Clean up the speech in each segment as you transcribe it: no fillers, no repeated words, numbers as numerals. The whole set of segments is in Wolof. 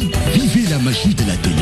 Vivez la magie de la télé.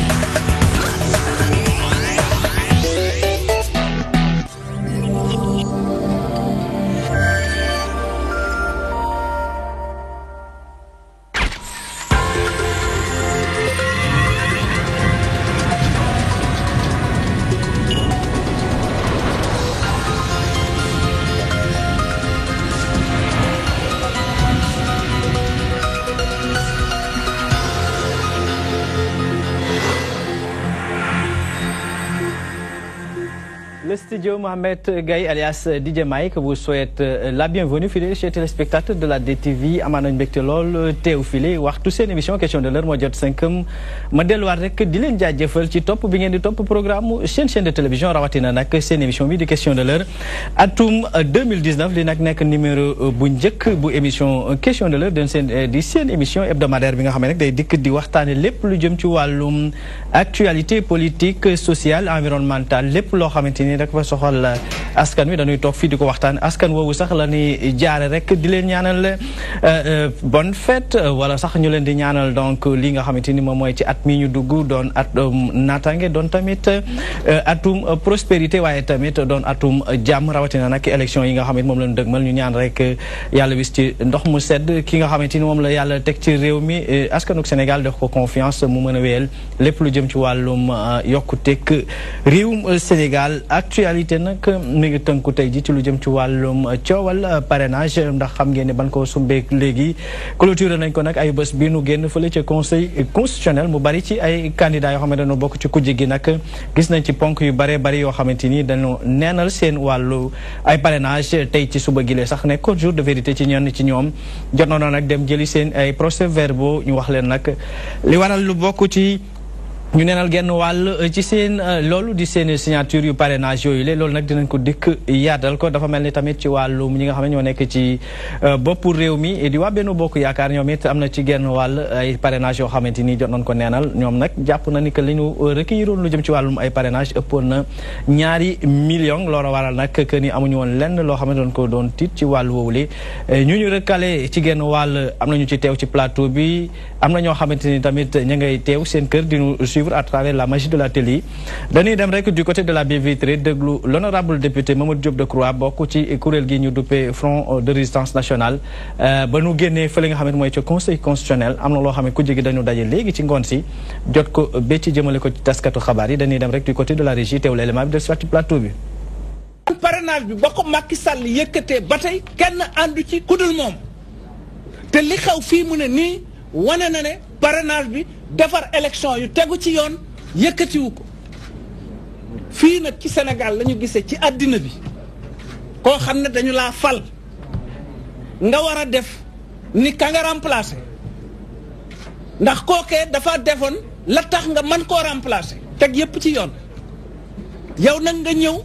Le studio Mohamed Gaye alias DJ Mike vous souhaite la bienvenue fidèles chers téléspectateurs de la DTV amaana nañu mbégte lool teew file waxtu seen émission question de l'heure moo jot 5am ma delluwaat rek di leen jaajëfal ci topp bi ngeen di topp programme chaîne de télévision rawatina nag seen émission bi di question de l'heure atum 2019 li nag nekk numéro bu njëkk bu émission question de l'heure di seen émission hebdomadaire bi nga xam ne nag day dikk di waxtaane lépp lu jëm ci wàllum actualité politique sociale environnementale lépp loo xamante ni rek fa soxal askan wi dañuy toog fii di ko waxtaan askan woowu sax la ñuy jaare rek di leen ñaanal bonne fête wala sax ñu leen di ñaanal donc li nga xamante ni moom mooy ci at mi ñu dugg doon at naataange doon tamit atum prospérité waaye tamit doon atum jàmm rawatina nag élection yi nga xam ne moom lañu dëgmal ñu ñaan rek yàlla wis ci ndox mu sedd ki nga xamante ni moom la yàlla teg ci réew mi askanuk Sénégal def ko confiance mu mën a wéyal lépp lu jëm ci wàllum yokkuteeg réewum Sénégal actualité nag mi ngi tënku tey ji ci lu jëm ci wàllum coowal parrainage ndax xam ngeen ne ban ko sumbeek léegi clôture nañ ko nag ay bés bi nu génn fële ca conseil constitutionnel mu bari ci ay candidats yoo xam ne dañoo bokk ci kujje gi nag gis nañ ci ponk yu bare bari yoo xamante ni dañoo neenal seen wàllu ay parrainage tey ci suba gilee sax nekkoon jour de vérité ci ñenn ci ñoom jot na nag dem jëli seen ay procès verbaux ñu wax leen nag li waral lu bokk ci ñu neenal genn wàll ci seen loolu di seen signature yu parrainage yooyu la loolu nag dinañ ko dikk yaatal ko dafa mel ni tamit ci wàllum ñi nga xam ne ñoo nekk ci boppu réew mi di waa Benno Bokk Yaakaar ñoom it am na ci genn wàll ay parrainage yoo xamante ni jot nañ ko neenal ñoom nag jàpp na ni que li ñu recueilliroon lu jëm ci wàllum ay parrainage ëppoon na 2 millions loolu waral nag que ni amuñu woon lenn loo xam ne doon ko doon tiit ci wàllu woowu li ñu recalé ci genn wàll am nañu ci teew ci plateau bi am na ñoo xamante ni tamit ña ngay teew seen kër dinu à travers la magie de la télé dañuy dem rek du côté de la baie vitrée déglu l'honorable député Mamadou Diop Decroix bokk ci kuréel gi ñu duppee Front de résistance nationale ba nu génnee fële nga xam ne mooy ci conseil constitutionnel am na loo xam ne ku jigi dañu daje léegi ci ngoon si jot ko ba ci jëmale ko ci taskatu xabaar yi dañuy dem rek du côté de la régie teew l'élément bi de soit ci plateau bi parrainage bi ba ko Macky Sall yëkkatee ba tey kenn àndu ci kudul moom te li xew fii mu ne nii wane na ne parrainage bi defar élection yu tegu ci yoon yëkkatiwu ko fii nag ci Sénégal la ñu gisee ci àddina bi koo xam ne dañu laa fal nga war a def ni ka nga remplacer ndax kookee dafa defoon la tax nga mën koo remplacer teg yëpp ci yoon yow nag nga ñëw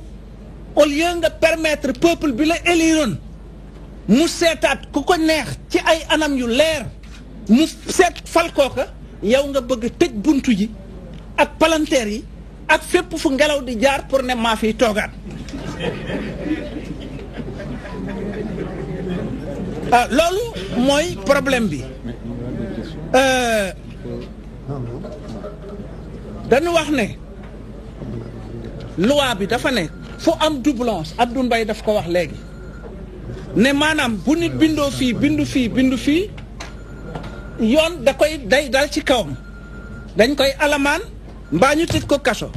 au lieu nga permettre peuple bi la éliroon mu seetaat ku ko neex ci ay anam yu leer mu seet fal kooka yow nga bëgg tëj buntu ji ak palanteer yi ak fépp fu ngelaw di jaar pour ne maa fiy toogaat loolu mooy problème bi dañu wax ne loi bi dafa ne fu am doublons Abdou Mbaye daf ko wax léegi ne maanaam bu nit bindoo fii bindu fii bindu fii yoon da koy day dal ci kawam dañ koy alamaan mbaa ñu tëj ko kaso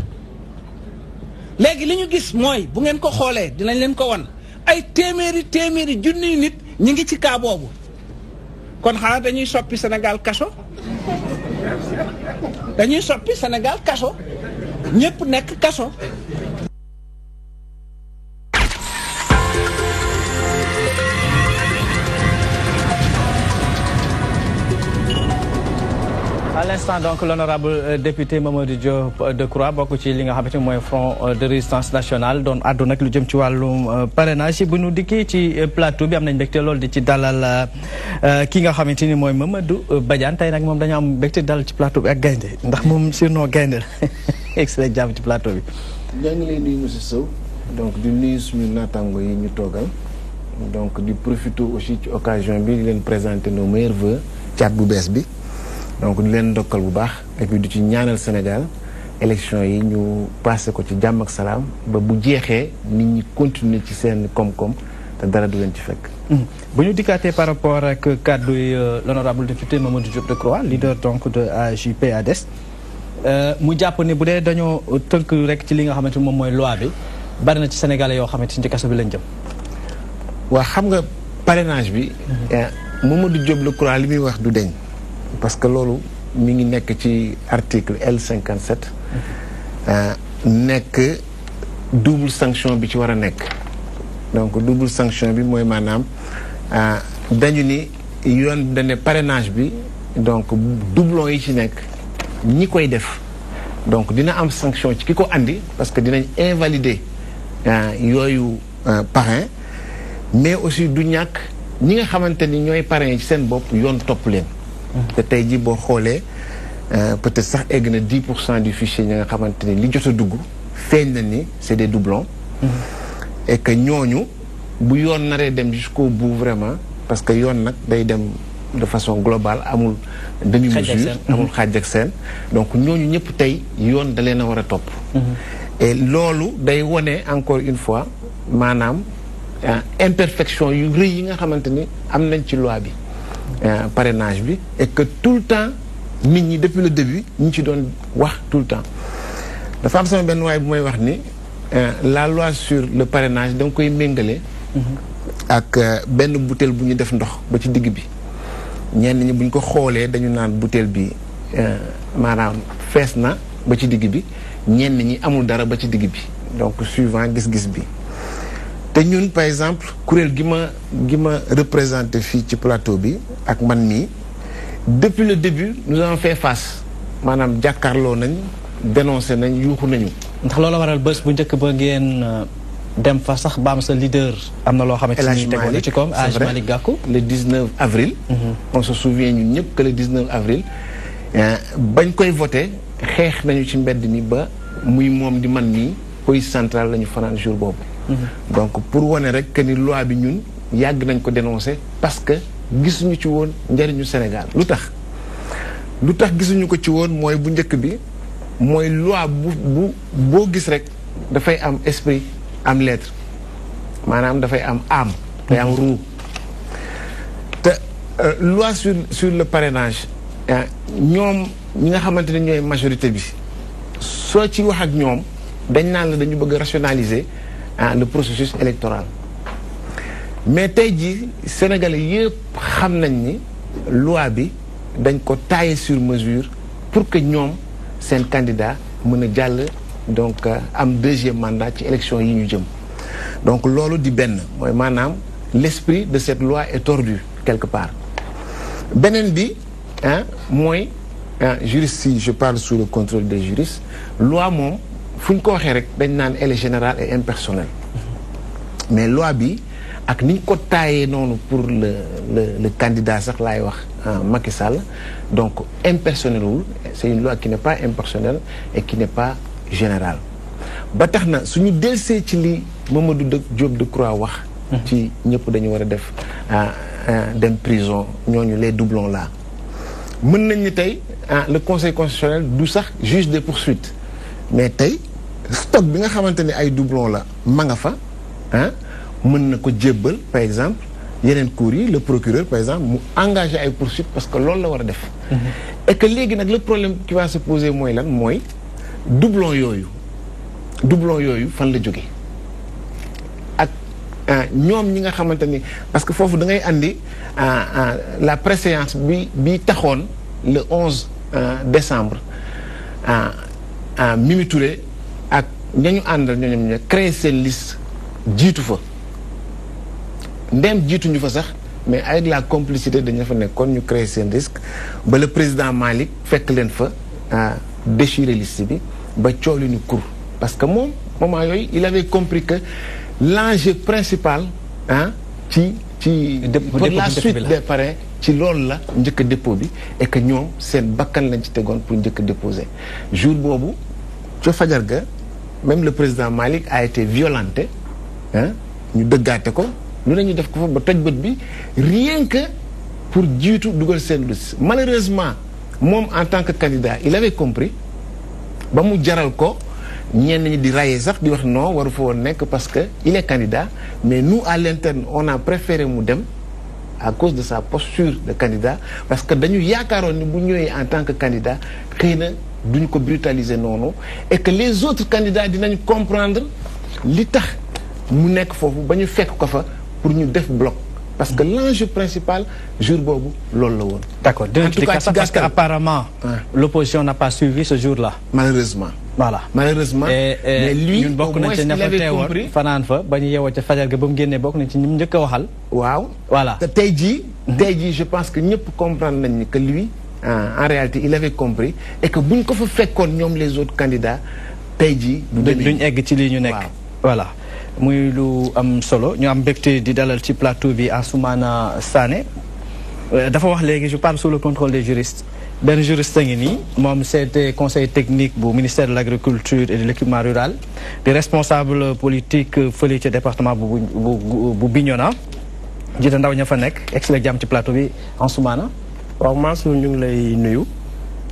léegi li ñu gis mooy bu ngeen ko xoolee dinañ leen ko wan ay téeméeri junniy nit ñi ngi ci kaa boobu kon xanaa dañuy soppi Sénégal kaso dañuy soppi Sénégal kaso ñëpp nekk kaso à l'instant donc l'honorable député Mamadou Diop Decroix bokk ci li nga xamante ni mooy Front de résistance nationale doon àddu nag lu jëm ci wàllum parrainage bu ñu dikkee ci plateau bi am nañ mbégte loolu di ci dalal ki nga xamante ni mooy Mamadou Badiane tey nag moom dañu am mbégte dalal ci plateau bi ak gaynde ndax moom surnom gaynde la excellent jàmm ci plateau bi. ñoo ngi lay nuyu monsieur Sow donc di nuyu suñu naataango yi ñu toogal donc di profiter aussi ci occasion bi di leen présenter nos meilleurs vœux ci at bu bees bi. donc di leen ndokkal bu baax et puis du ci ñaanal Sénégal élection yi ñu passé ko ci jàmm ak salaam ba bu jeexee nit ñi continuer ci seen koom-koom te dara du leen ci fekk. bu ñu dikkaatee par rapport ak kàddu yi l'honorable député Mamadou Diop Decroix leader donc de AJ/PADS mu jàpp ne bu dee dañoo tënk rek ci li nga xamante ni moom mooy loi bi bari na ci Sénégalais yoo xamante ni ci kaso bi lañ jëm. waa xam nga parrainage bi. Mamadou Diop Decroix li muy wax du deñ parce que loolu mi ngi nekk ci article L57. nekk double sanction bi ci war a nekk. donc double sanction bi mooy maanaam dañu ni yoon dane parrainage bi donc doublon yi ci nekk ñi koy def donc dina am sanction ci ki ko andi parce que dinañ invalider yooyu parrain mais aussi du ñàkk ñi nga xamante ni ñooy parrain yi ci seen bopp yoon topp leen te tey ji boo xoolee peut-être sax egg na 10% du fichier ñi nga xamante ni li jot a dugg feeñ na ni c'est des doublons et que ñooñu bu yoon naree dem jusqu'au bout vraiment parce que yoon nag day dem de façon globale amul demi-mesure amul xaaj ak seen donc ñooñu ñëpp tey yoon da leen a war a topp et loolu day wone encore une fois maanaam imperfection yu rëy yi nga xamante ni am nañ ci loi bi parrainage bi et que tout le temps nit ñi depuis le début ñu ci doon wax tout le temps dafa am sama benn waay bu may wax ni la loi sur le parrainage da nga koy méngale ak benn bouteille bu ñu def ndox ba ci digg bi ñenn ñi buñ ko xoolee dañu naan bouteille bi maanaam fees na ba ci digg bi ñenn ñi amul dara ba ci digg bi donc suivant gis-gis bi te ñun par exemple kuréel gi ma représenté fii ci plateau bi ak man mii depuis le début nous avons fait face maanaam jàkkaarloo nañ dénoncé nañ yuuxu nañu ndax loolu waral bés bu njëkk ba ngeen dem fa sax baam sa leader am na loo xamante ni tegoon na ci koom El Hadj Malick Gakou le 19 avril on se souvient ñun ñëpp que le 19 avril bañ koy voté xeex nañu ci mbedd mi ba muy moom di man nii police centrale la ñu fanaan jour boobu donc pour wane rek que ni loi bi ñun yàgg nañ ko dénoncé parce que gisuñu ci woon njëriñu Sénégal lu tax gisuñu ko ci woon mooy bu njëkk bi mooy loi boo gis rek dafay am esprit am lettre maanaam dafay am âme day am roue te loi sur le parrainage ñoom ñi nga xamante ne ñooy majorité bi soo ci wax ak ñoom dañ naan la dañu bëgg a rationaliser le processus électoral mais tey jii Sénégalais yëpp xam nañ ni loi bi dañ ko tailler sur mesure pour que ñoom seen candidat mën a jàll donc am deuxième mandat ci élection yi ñu jëm donc loolu di benn mooy maanaam l'esprit de cette loi est tordu quelque part beneen bi mooy juriste si je parle sous le contrôle des juristes loi moom fu ñu ko waxee rek dañ naan elle est générale et impersonnelle mais loi bi ak ni ñu ko taayee noonu pour le candidat sax laay wax Macky Sall donc impersonnel wul c'est une loi qui n'est pas impersonnelle et qui n'est pas générale ba tax na suñu delsee ci li Mamadou Diop Decroix wax ci ñëpp dañu war a def dem prison ñooñu les doublons là mën nañ ni tey le conseil constitutionnel du sax juge des poursuites mais tey stock bi nga xamante ne ay doublons la ma nga fa mën na ko jébbal par exemple yeneen cours yi le procureur par exemple mu engagé ay poursuites parce que loolu la war a def et que léegi nag le problème qui va se poser mooy lan mooy doublons yooyu fan la jóge ak ñoom ñi nga xamante ni parce que foofu da ngay andi la préséance bi taxoon le 11 décembre Mimi Touré ak ñañu àndal ñooñu ña créé seen liste jiitu fa ndem jiituñu fa sax mais avec la complicité dañu fa nekkoon ñu créé seen risque ba le président Malick fekk leen fa déchirer liste bi ba coow li ñu kur parce que moom moment yooyu il avait compris que l'enjeu principal pour la suite des parrains ci loolu la njëkk a dépôt bi et que ñoom seen bakkan lañ ci tegoon pour njëkk a déposer jour boobu ca fajar ga même le président Malick a été violenté ñu dëggaate ko lu nañu def ko fa ba toj bët bi rien que pour jiitu dugal seen liste malheureusement moom en tant que candidat il avait compris ba mu jaral ko ñenn ñi di rayer sax di wax non waru fa woon nekk parce que il est candidat mais nous à l'interne on a préféré mu dem à cause de sa posture de candidat parce que dañu yaakaaroon ni bu ñëwee en tant que candidat xëy na duñ ko brutaliser noonu et que les autres candidats dinañ comprendre li tax mu nekk foofu ba ñu fekk ko fa pour ñu def bloc parce que l'enjeu principal jour boobu loolu la woon. D'accord. En tout cas, parce qu'apparemment l'opposition n'a pas suivi ce jour-là. Malheureusement. Voilà. Malheureusement. Mais lui, au moins, il avait compris. Fanan fa, ba ñu yeewoo ca fajar ga ba mu génnee bokk nañ ci ñi mu njëkk a waxal. Waaw. Voilà. te tey jii je pense que ñëpp comprendre nañ ni que lui en réalité il avait compris et que buñ ko fa fekkoon ñoom les autres candidats tey jii. duñ egg ci lii ñu nekk. Voilà. muy lu am solo ñu am mbégte di dalal ci plateau bi Ansoumana Sané dafa wax léegi je parle sous le contrôle des juristes benn juriste ngi nii moom c'était conseil technique bu ministère de l'agriculture et de l'équipement rural di responsable politique fële ci département bu Bignona jiite ndaw ña fa nekk excellent jàmm ci plateau bi Ansoumana. waaw Mansour ñu ngi lay nuyu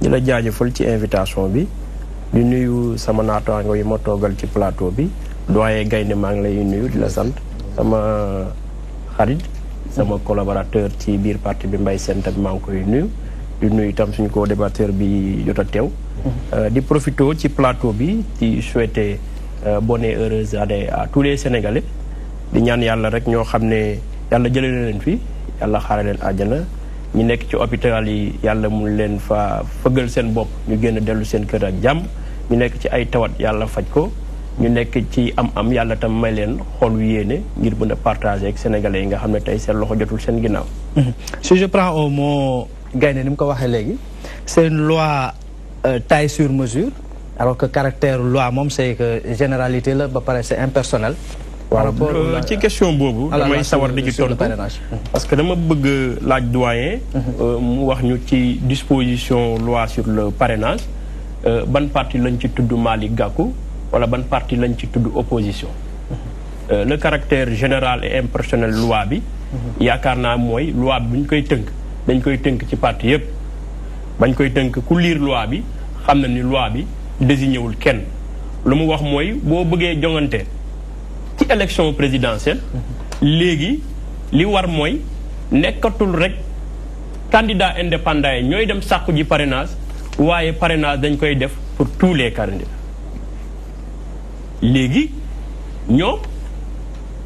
di la jaajëfal ci invitation bi di nuyu sama naataango yi ma toogal ci plateau bi. Doyen Gaynde maa ngi lay nuyu di la sant sama xarit sama collaborateur ci biir parti bi Mbaye Sène tamit maa ngi koy nuyu di nuyu itam suñu co-débatteur bi jot a teew di profito ci plateau bi di souhaiter bonne et heureuse année à tous les Sénégalais di ñaan yàlla rek ñoo xam ne yàlla jëlee na leen fi yàlla xaare leen àjjana ñi nekk ci hôpital yi yàlla mun leen fa fëggal seen bopp ñu génn dellu seen kër ak jàmm ñu nekk ci ay tawat yàlla faj ko ñu nekk ci am yàlla tam may leen xolu yéene ngir mën a partager ak sénégalais yi nga xam ne tey seen loxo jotul seen ginnaaw. Si je prends au mot Gaynde ni mu ko waxee léegi c'est une loi taille sur mesure alors que caractère loi moom c'est que généralité la ba pare c'est impersonnel. par rapport ci question boobu damay sawar di ci tontu parce que dama bëgg laaj doyen mu wax ñu ci disposition loi sur le parrainage ban parti lañ ci tudd Malick Gakou wala ban parti lañ ci tudd opposition le caractère général et impersonnel loi bi yaakaar naa mooy loi bi bu ñu koy tënk dañ koy tënk ci parti yépp bañ koy tënk ku lire loi bi xam na ni loi bi désigné wul kenn lu mu wax mooy boo bëggee jongante ci élection présidentielle léegi li war mooy nekkatul rek candidat indépendant yi ñooy dem sàkku ji parrainage waaye parrainage dañ koy def pour tous les candidats léegi ñoom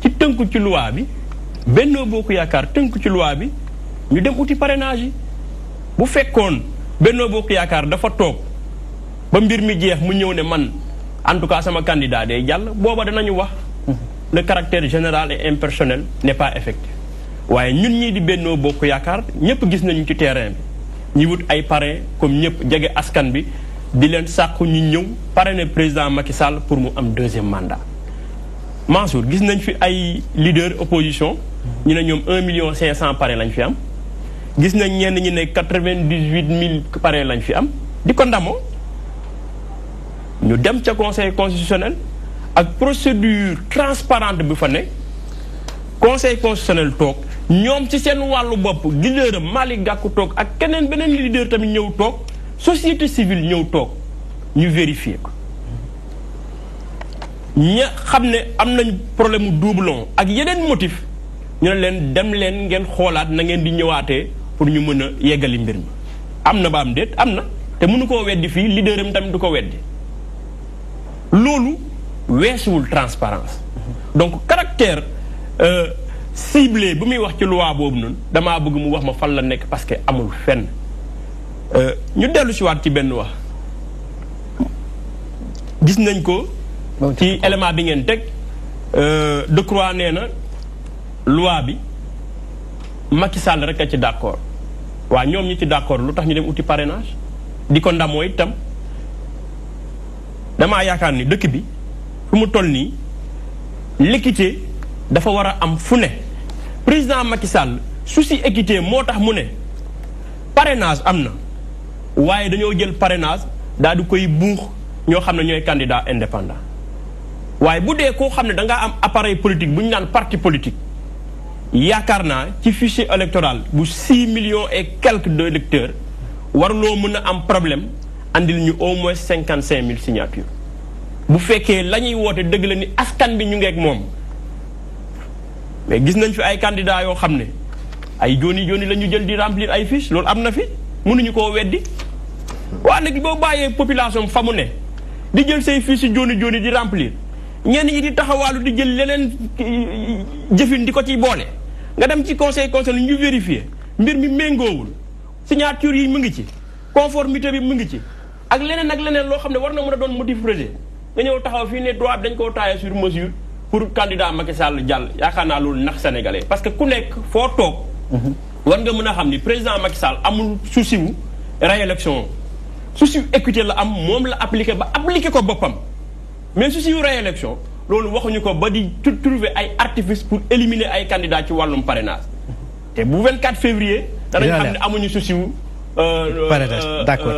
ci tënku ci loi bi Benno Bokk Yaakaar tënku ci loi bi ñu dem uti parrainage yi bu fekkoon Benno Bokk Yaakaar dafa toog ba mbir mi jeex mu ñëw ne man en tout cas sama candidat day jàll booba danañu wax le caractère général et impersonnel n'est pas effectif waaye ñun ñii di Benno Bokk Yaakaar ñëpp gis nañu ci terrain bi ñi wut ay parrain comme ñëpp jege askan bi di leen sàkku ñu ñëw parrainer président Macky Sall pour mu am deuxième mandat. Mansour gis nañ fi ay leader opposition ñu ne ñoom 1,5 million parrain lañ fi am gis nañ ñenn ñi ne 98 000 parrain lañ fi am di ko ndamoo ñu dem ca conseil constitutionnel ak procédure transparente bi fa ne conseil constitutionnel toog ñoom ci seen wàllu bopp leader Malick Gakou toog ak keneen beneen leader tamit ñëw toog société civile ñëw toog ñu vérifier ko ña xam ne am nañ problème mu doublon ak yeneen motif ñu ne leen dem leen ngeen xoolaat na ngeen di ñëwaatee pour ñu mën a yeggali mbir mi am na ba am déet am na te mënu koo weddi fii leaderam tamit du ko weddi loolu weesuwul transparence donc caractère ciblé bu muy wax ci loi boobu noonu damaa bëgg mu wax ma fan la nekk parce que amul fenn ñu dellu si waat ci benn wax gis nañ ko ci élément bi ngeen teg Decroix nee na loi bi Macky Sall rek a ci d'accord waa ñoom ñi ci d'accord lu tax ñu dem uti parrainage di ko ndamoo itam damaa yaakaar ni dëkk bi fu mu toll nii l'équité dafa war a am fu ne président Macky Sall souci équité moo tax mu ne parrainage am na waaye dañoo jël parrainage daal di koy buux ñoo xam ne ñooy candidat indépendant waaye bu dee koo xam ne da ngaa am appareil politique bu ñu naan parti politique yaakaar naa ci fichier électoral bu 6 millions et quelques d'électeurs waruloo mën a am problème andil ñu au moins 55 000 signatures bu fekkee la ñuy woote dëgg la ni askan bi ñu ngeek moom mais gis nañ fi ay candidats yoo xam ne ay joni la ñu jël di remplir ay fiches loolu am na fi mënuñu koo weddi waa nag boo bàyyee population fa mu ne di jël say fiches si joni di remplir ñenn ñi di taxawaalu di jël leneen jëfin di ko ciy boole nga dem ci conseil ñu vérifier mbir mi méngoowul signature yi mu ngi ci conformité bi mu ngi ci ak leneen loo xam ne war na mën a doon motif rejet nga ñëw taxaw fii ne droit dañ koo taillé sur mesure pour candidat Macky Sall jàll yaakaar naa loolu nax sénégalais parce que ku nekk foo toog war nga mën a xam ni président Macky Sall amul souci wu réélection souci wu équité la am moom la appliqué ba appliqué ko boppam mais souci wu réélection loolu waxuñu ko ba di trouver ay artifice pour éliminer ay candidats ci wàllum parrainage te bu 24 février danañ xam ne amuñu souci wu d'accord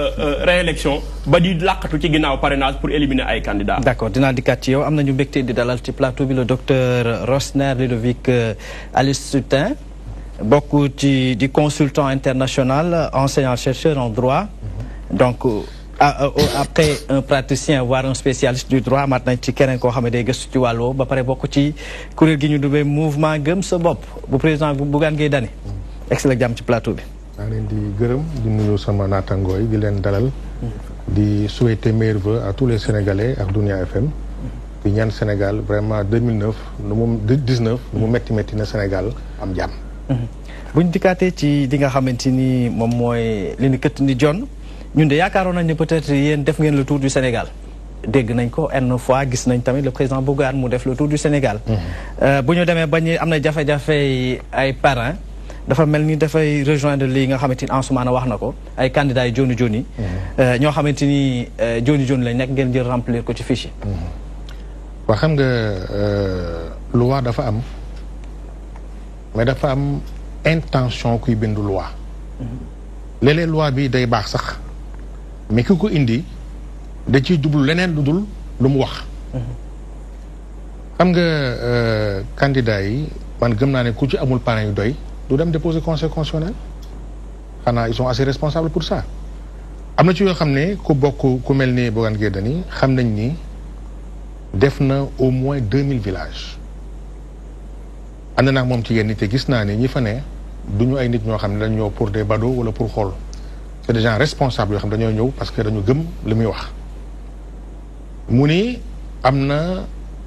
réélection ba di làqatu ci ginnaaw parrainage pour éliminer ay candidats. d'accord dinaa dikkaat ci yow am nañu mbégte di dalal ci plateau bi le docteur Rosner Ludovic Alice-Soutin bokk ci di consultant international enseignant chercheur en droit donc après un praticien voire un spécialiste du droit mat nañ ci keneen koo xam ne day gëstu ci wàllu ba pare bokk ci kuréel gi ñu dubbee mouvement gëm sa bopp bu président Bougane Gueye Dany ex la jàmm ci plateau bi. maa leen di gërëm di nuyu sama naatangoo yi di leen dalal di souhaiter meilleurs vœux à tous les Sénégalais ak Dunia FM di ñaan Sénégal vraiment 2019 nu mu metti na Sénégal am jàmm. buñ dikkaatee ci di nga xamante ni moom mooy li ni këtt ni John ñun de yaakaaroon nañ ne peut-être yéen def ngeen le tour du Sénégal dégg nañ ko une fois gis nañ tamit le président Bougane mu def le tour du Sénégal. bu ñu demee ba ñu am na jafe-jafe ay parrains. dafa mel ni dafay rejoindre lii nga xamante ni Ansoumana wax na ko ay candidats yi joni ñoo xamante ni joni lañ nekk ngeen jël remplir ko ci fiche yi. waa xam nga loi dafa am mais dafa am intention kuy bind loi. léeg-léeg loi bi day baax sax mais ki ko indi da ciy jublu leneen lu dul lu mu wax. xam nga candidats yi man gëm naa ne ku ci amul parrain yu doy. du dem déposer conseil constitutionnel xanaa ils sont assez responsables pour ça am na ci yoo xam ne ku bokk ku mel ni Bougane Gueye Dany xam nañ ni def na au moins 2000 villages ànd naa moom ci yenn nit te gis naa ne ñi fa ne du ñu ay nit ñoo xam ne dañu ñëw pour des badauds wala pour xool c'est des gens responsables yoo xam ne dañoo ñëw parce que dañu gëm li muy wax mu ni am na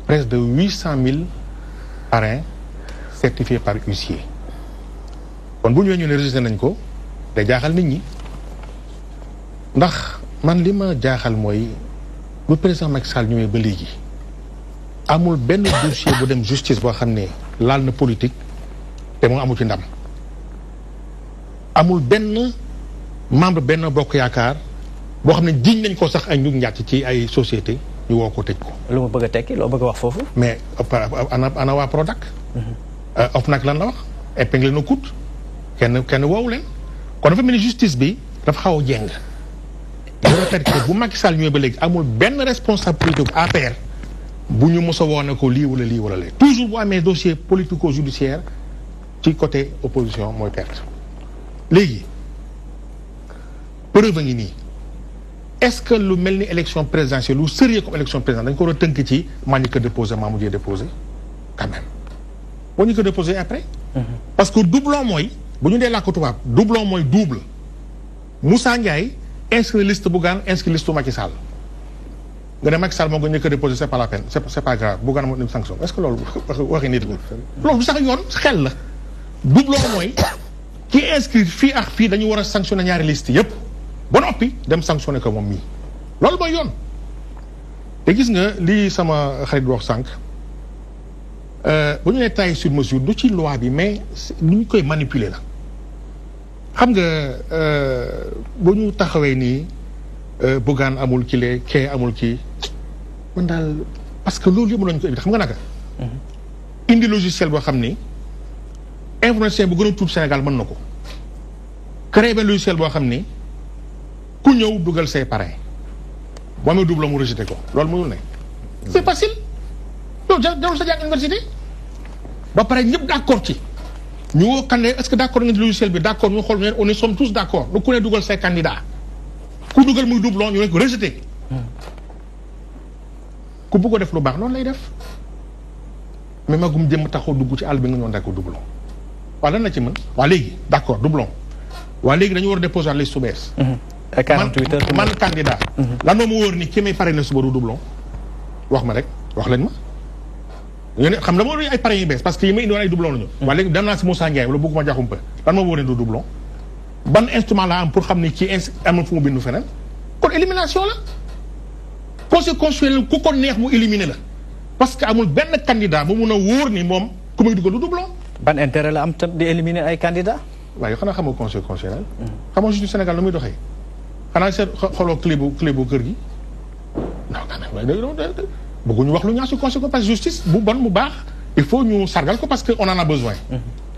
presque de 800 000 parrains certifiés par huissier. kon bu ñëwee ñu ne registré nañ ko day jaaxal nit ñi ndax man li ma jaaxal mooy bu président Macky Sall ñëwee ba léegi amul benn dossier bu dem justice boo xam ne laal na politique te moom amul ci ndam amul benn membre benn bokk yaakaar boo xam ne jiñ nañ ko sax ay ñu njàcc ci ay société ñu woo ko tëj ko. lu ma bëgg a tekki loo bëgg a wax foofu. mais ana waa Prodac. OFNAC lan la wax épinglé na coûte. kenn woowu leen kon dafa mel ni justice bi dafa xaw a jéng. bu Macky Sall ñëwee ba léegi amul benn responsable politique APR bu ñu mos a woone ko lii wala lee toujours bu amee dossier politico judiciaire ci côté opposition mooy perte. léegi preuve a ngi nii est-ce que lu mel ni élection présidentielle lu sérieux comme élection présidentielle dañ ko war a tënk ci maa ñu ko déposé maa mujjee déposé quand même boo ñu ko déposé après. parce que doublon mooy. bu ñu dee làkk tubaab doublon mooy double Moussa Ndiaye inscrit liste Bougane inscrit liste Macky Sall nga ne Macky Sall moo ko njëkk a déposé c'est pas la peine c'est pas grave Bougane moo une sanction est-ce que loolu waxi nit ñi loolu sax yoon xel la doublon mooy ki inscrit fii ak fii dañu war a sanctionné ñaari liste yépp ba noppi dem sanctionné ko moom mii loolu mooy yoon te gis nga lii sama xarit wax sànq bu ñu nee taille sur mesure du ci loi bi mais lu ñu koy manipuler la xam nga bu ñu taxawee nii Bougane amul kii kee amul kii man daal parce que loolu yëpp lañu ko indi xam nga naka. indi logiciel boo xam ni informaticien bu gën a tuut Sénégal mën na ko créer benn logiciel boo xam ni ku ñëw dugal say parrain boo amee double mu rejeté ko loolu mënul ne. c'est facile loolu jarul sa jàng université ba pare ñëpp d'accord ci ñu woo candidat est-ce que d'accord nga logiciel bi d'accord ñu xool on est sommes tous d'accord lu ku ne dugal say candidat ku dugal muy doublon ñu ne ko rejeté ku bëgg def lu baax noonu lay def mais magum jëm taxaw dugg ci àll bi nga ñoon d'accord doublon waa lan la ci mën waa léegi d'accord doublon waa léegi dañu war a déposer liste su bees 48 heures man candidat lan moo ma wóor ni ki may pare na suba du doublon wax ma rek wax leen ma yéen xam dama war ay pare yu bees parce que yi may indi woon ay doublon lañu waa léegi dem naa si Moussa Ndiaye wala bëgguma jaxum pa lan moo ma wóor ne du doublon ban instrument la am pour xam ni ci am na fu mu bindu feneen kon élimination la conseil constitutionnel ku ko neex mu éliminer la parce que amul benn candidat bu mun a wóor ni moom ku may dugal du doublon ban intérêt la am tam di éliminer ay candidats waaye xanaa xamoo conseil constitutionnel xamoo justice Sénégal nu muy doxee xanaa seet xooloo clé bu kër gi non quand même bëgguñu wax lu ñaax si conseil parce que justice bu bon mu baax il faut ñu sargal ko parce que on en a besoin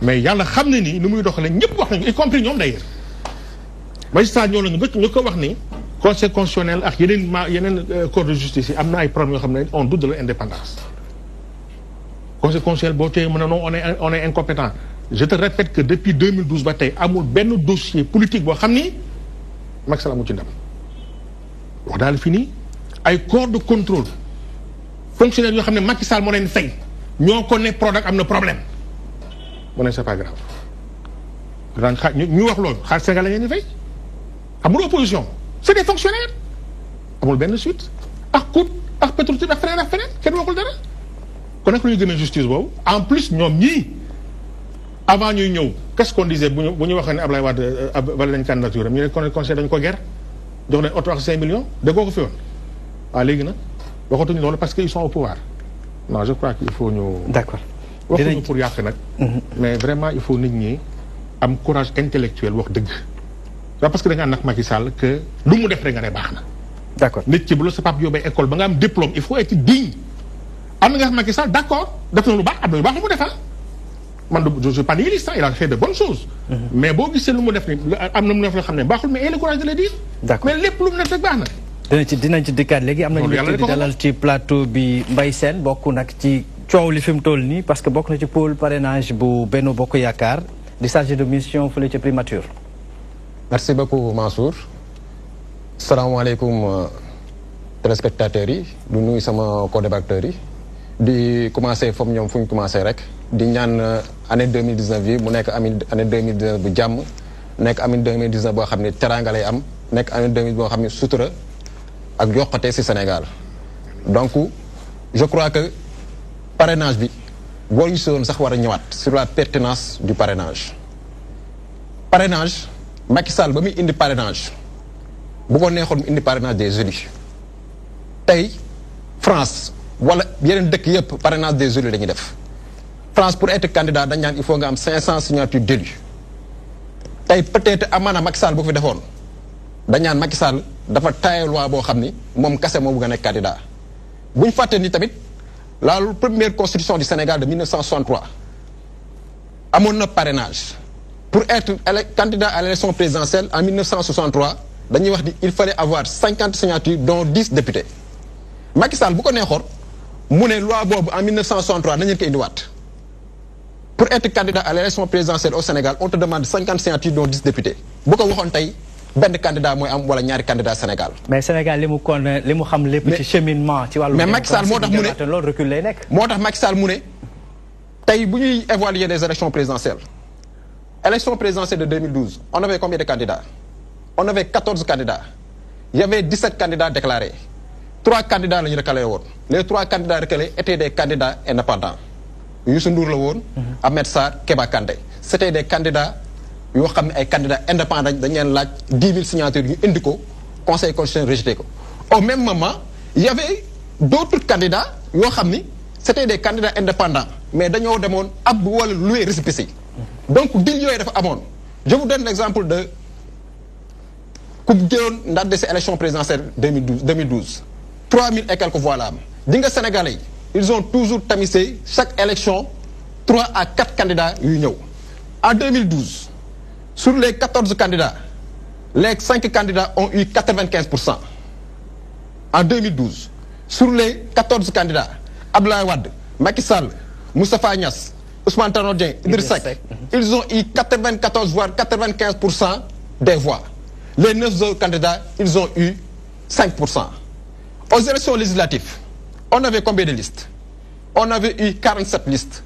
mais yàlla xam ne ni nu muy doxalee ñëpp wax nañu y compris ñoom d'ailleurs magistrat ñoo lañu ñu ko wax ni conseil constitutionnel ak yeneen corps de justice yi am na ay problèmes yoo xam ne on doute de leur indépendance conseil constitutionnel boo tee mën a non on est incompétent je te répète que depuis 2012 ba tey amul benn dossier politique boo xam ni Macky Sall amu ci ndam wax daal fii nii ay corps de contrôle fonctionnaires yoo xam ne Macky Sall moo leen fay ñoo ko ne Prodac am na problème mu ne c'est pas grave daan ñu wax loolu xaalis Sénégal la ngeen di fay amul opposition c'est des fonctionnaires amul benn suite ak COUD ak Petro-Tim ak feneen kenn waxul dara kon nag lu ñu gëmee justice boobu en plus ñoom ñii avant ñuy ñëw qu'est-ce qu'on disait bu ñu waxee ne Ablaye Wade bala lañ candidature am ñu ne conseil dañu ko ger jox leen oto ak 5 millions déggoo ko fi woon waaw léegi nag waxatuñu loolu parce que ils sont au pouvoir non je crois qu'il faut ñu d'accord waxuñu pour yàq nag mais vraiment il faut nit ñi am courage intellectuel wax dëgg parce que da nga ànd ak Macky Sall que lu mu def rek nga ne baax na d'accord nit ki bu la sa pap yóbbee école ba nga am diplôme il faut être digne am na nga xam Macky Sall d'accord def na lu baax am na lu baax lu mu def man je suis pas nihiliste, il a fait de bonnes choses. Mais boo gisee lu mu def ni am na mu def la xam ne baaxul mais il a le courage de le dire. D'accord mais lépp lu mu def rek baax na. dinañ ci dikkaat léegi am nañu mbégte di dalal ci plateau bi Mbaye Sène bokk nag ci coow li fi mu toll nii parce que bokk na ci pôle parrainage bu Benno Bokk Yaakaar di chargé de mission fële ca primature. Merci beaucoup Mansour. Salaamaaleykum téléspectateurs yi du nuyu sama co-débatteurs yi di commencer foofu ñoom fu ñu commencer rek di ñaan année 2019 bi mu nekk année 2019 bu jàmm nekk année 2019 boo xam ne teraanga lay am nekk année 2019 boo xam ne sutura ak yokkate ci Sénégal. Donc je crois que parrainage bi boo ñu soon sax war a ñëwaat sur la pertinence du parrainage. Parrainage Macky Sall ba muy indi parrainage bu ko neexoon mu indi parrainage des élus tey France wala yeneen dëkk yëpp parrainage des élus la ñuy def France pour être candidat dañ naan il faut nga am 500 signatures d'élus tey peut-être amaana Macky Sall bu ko fi defoon dañ naan Macky Sall dafa taye loi boo xam ni moom kese moo bëgg a nekk candidat bu ñu fàtte ni tamit la première constitution du Sénégal de 1963 amoon na parrainage pour être candidat à l'élection présidentielle en 1963 dañuy wax ni il fallait avoir 50 signatures dont 10 députés Macky Sall bu ko neexoon mu ne loi boobu en 1963 nañu ko indiwaat pour être candidat à l'élection présidentielle au Sénégal on te demande 50 signatures dont 10 députés bu ko waxoon tey benn candidat mooy am wala ñaari candidat Sénégal. mais Sénégal li mu xam lépp ci cheminement ci wàllu. mais Macky Sall moo tax mu ne loolu recul lay nekk. moo tax Macky Sall mu ne tey bu ñuy évaluer des élections présidentielles élection présidentielle de 2012 on avait combien de candidats on avait 14 candidats il y avait 17 candidats déclarés 3 candidats la ñu recalé woon les 3 candidats recalés étaient des candidats indépendants Youssou Ndour la woon Ahmed Sarr Kéba Kandé c'était des candidats yoo xam ne ay candidats indépendants dañu leen laaj 10 000 signatures ñu indi ko conseil constitutionnel rejeté ko au même moment il y avait d'autres candidats yoo xam ni c'était des candidats indépendants mais dañoo demoon ab wala loué récépissé donc dil yooyu dafa amoon je vous donne l'exemple de ku jëloon ndax de ces élections présidentielles 2012 3000 et quelques voix la am di nga Sénégalais yi ils ont toujours tamisé chaque élection 3 à 4 candidats yuy ñëw en 2012 sur les 14 candidats les 5 candidats ont eu 95%. En 2012 sur les 14 candidats Abdoulaye Wade Macky Sall Moustapha Niasse Ousmane Tanor Dieng, Idriss Seck, ils ont eu 94 voire 95% des voix. Les 9 autres candidats, ils ont eu 5%. Aux élections législatives, on avait combien de listes? On avait eu 47 listes.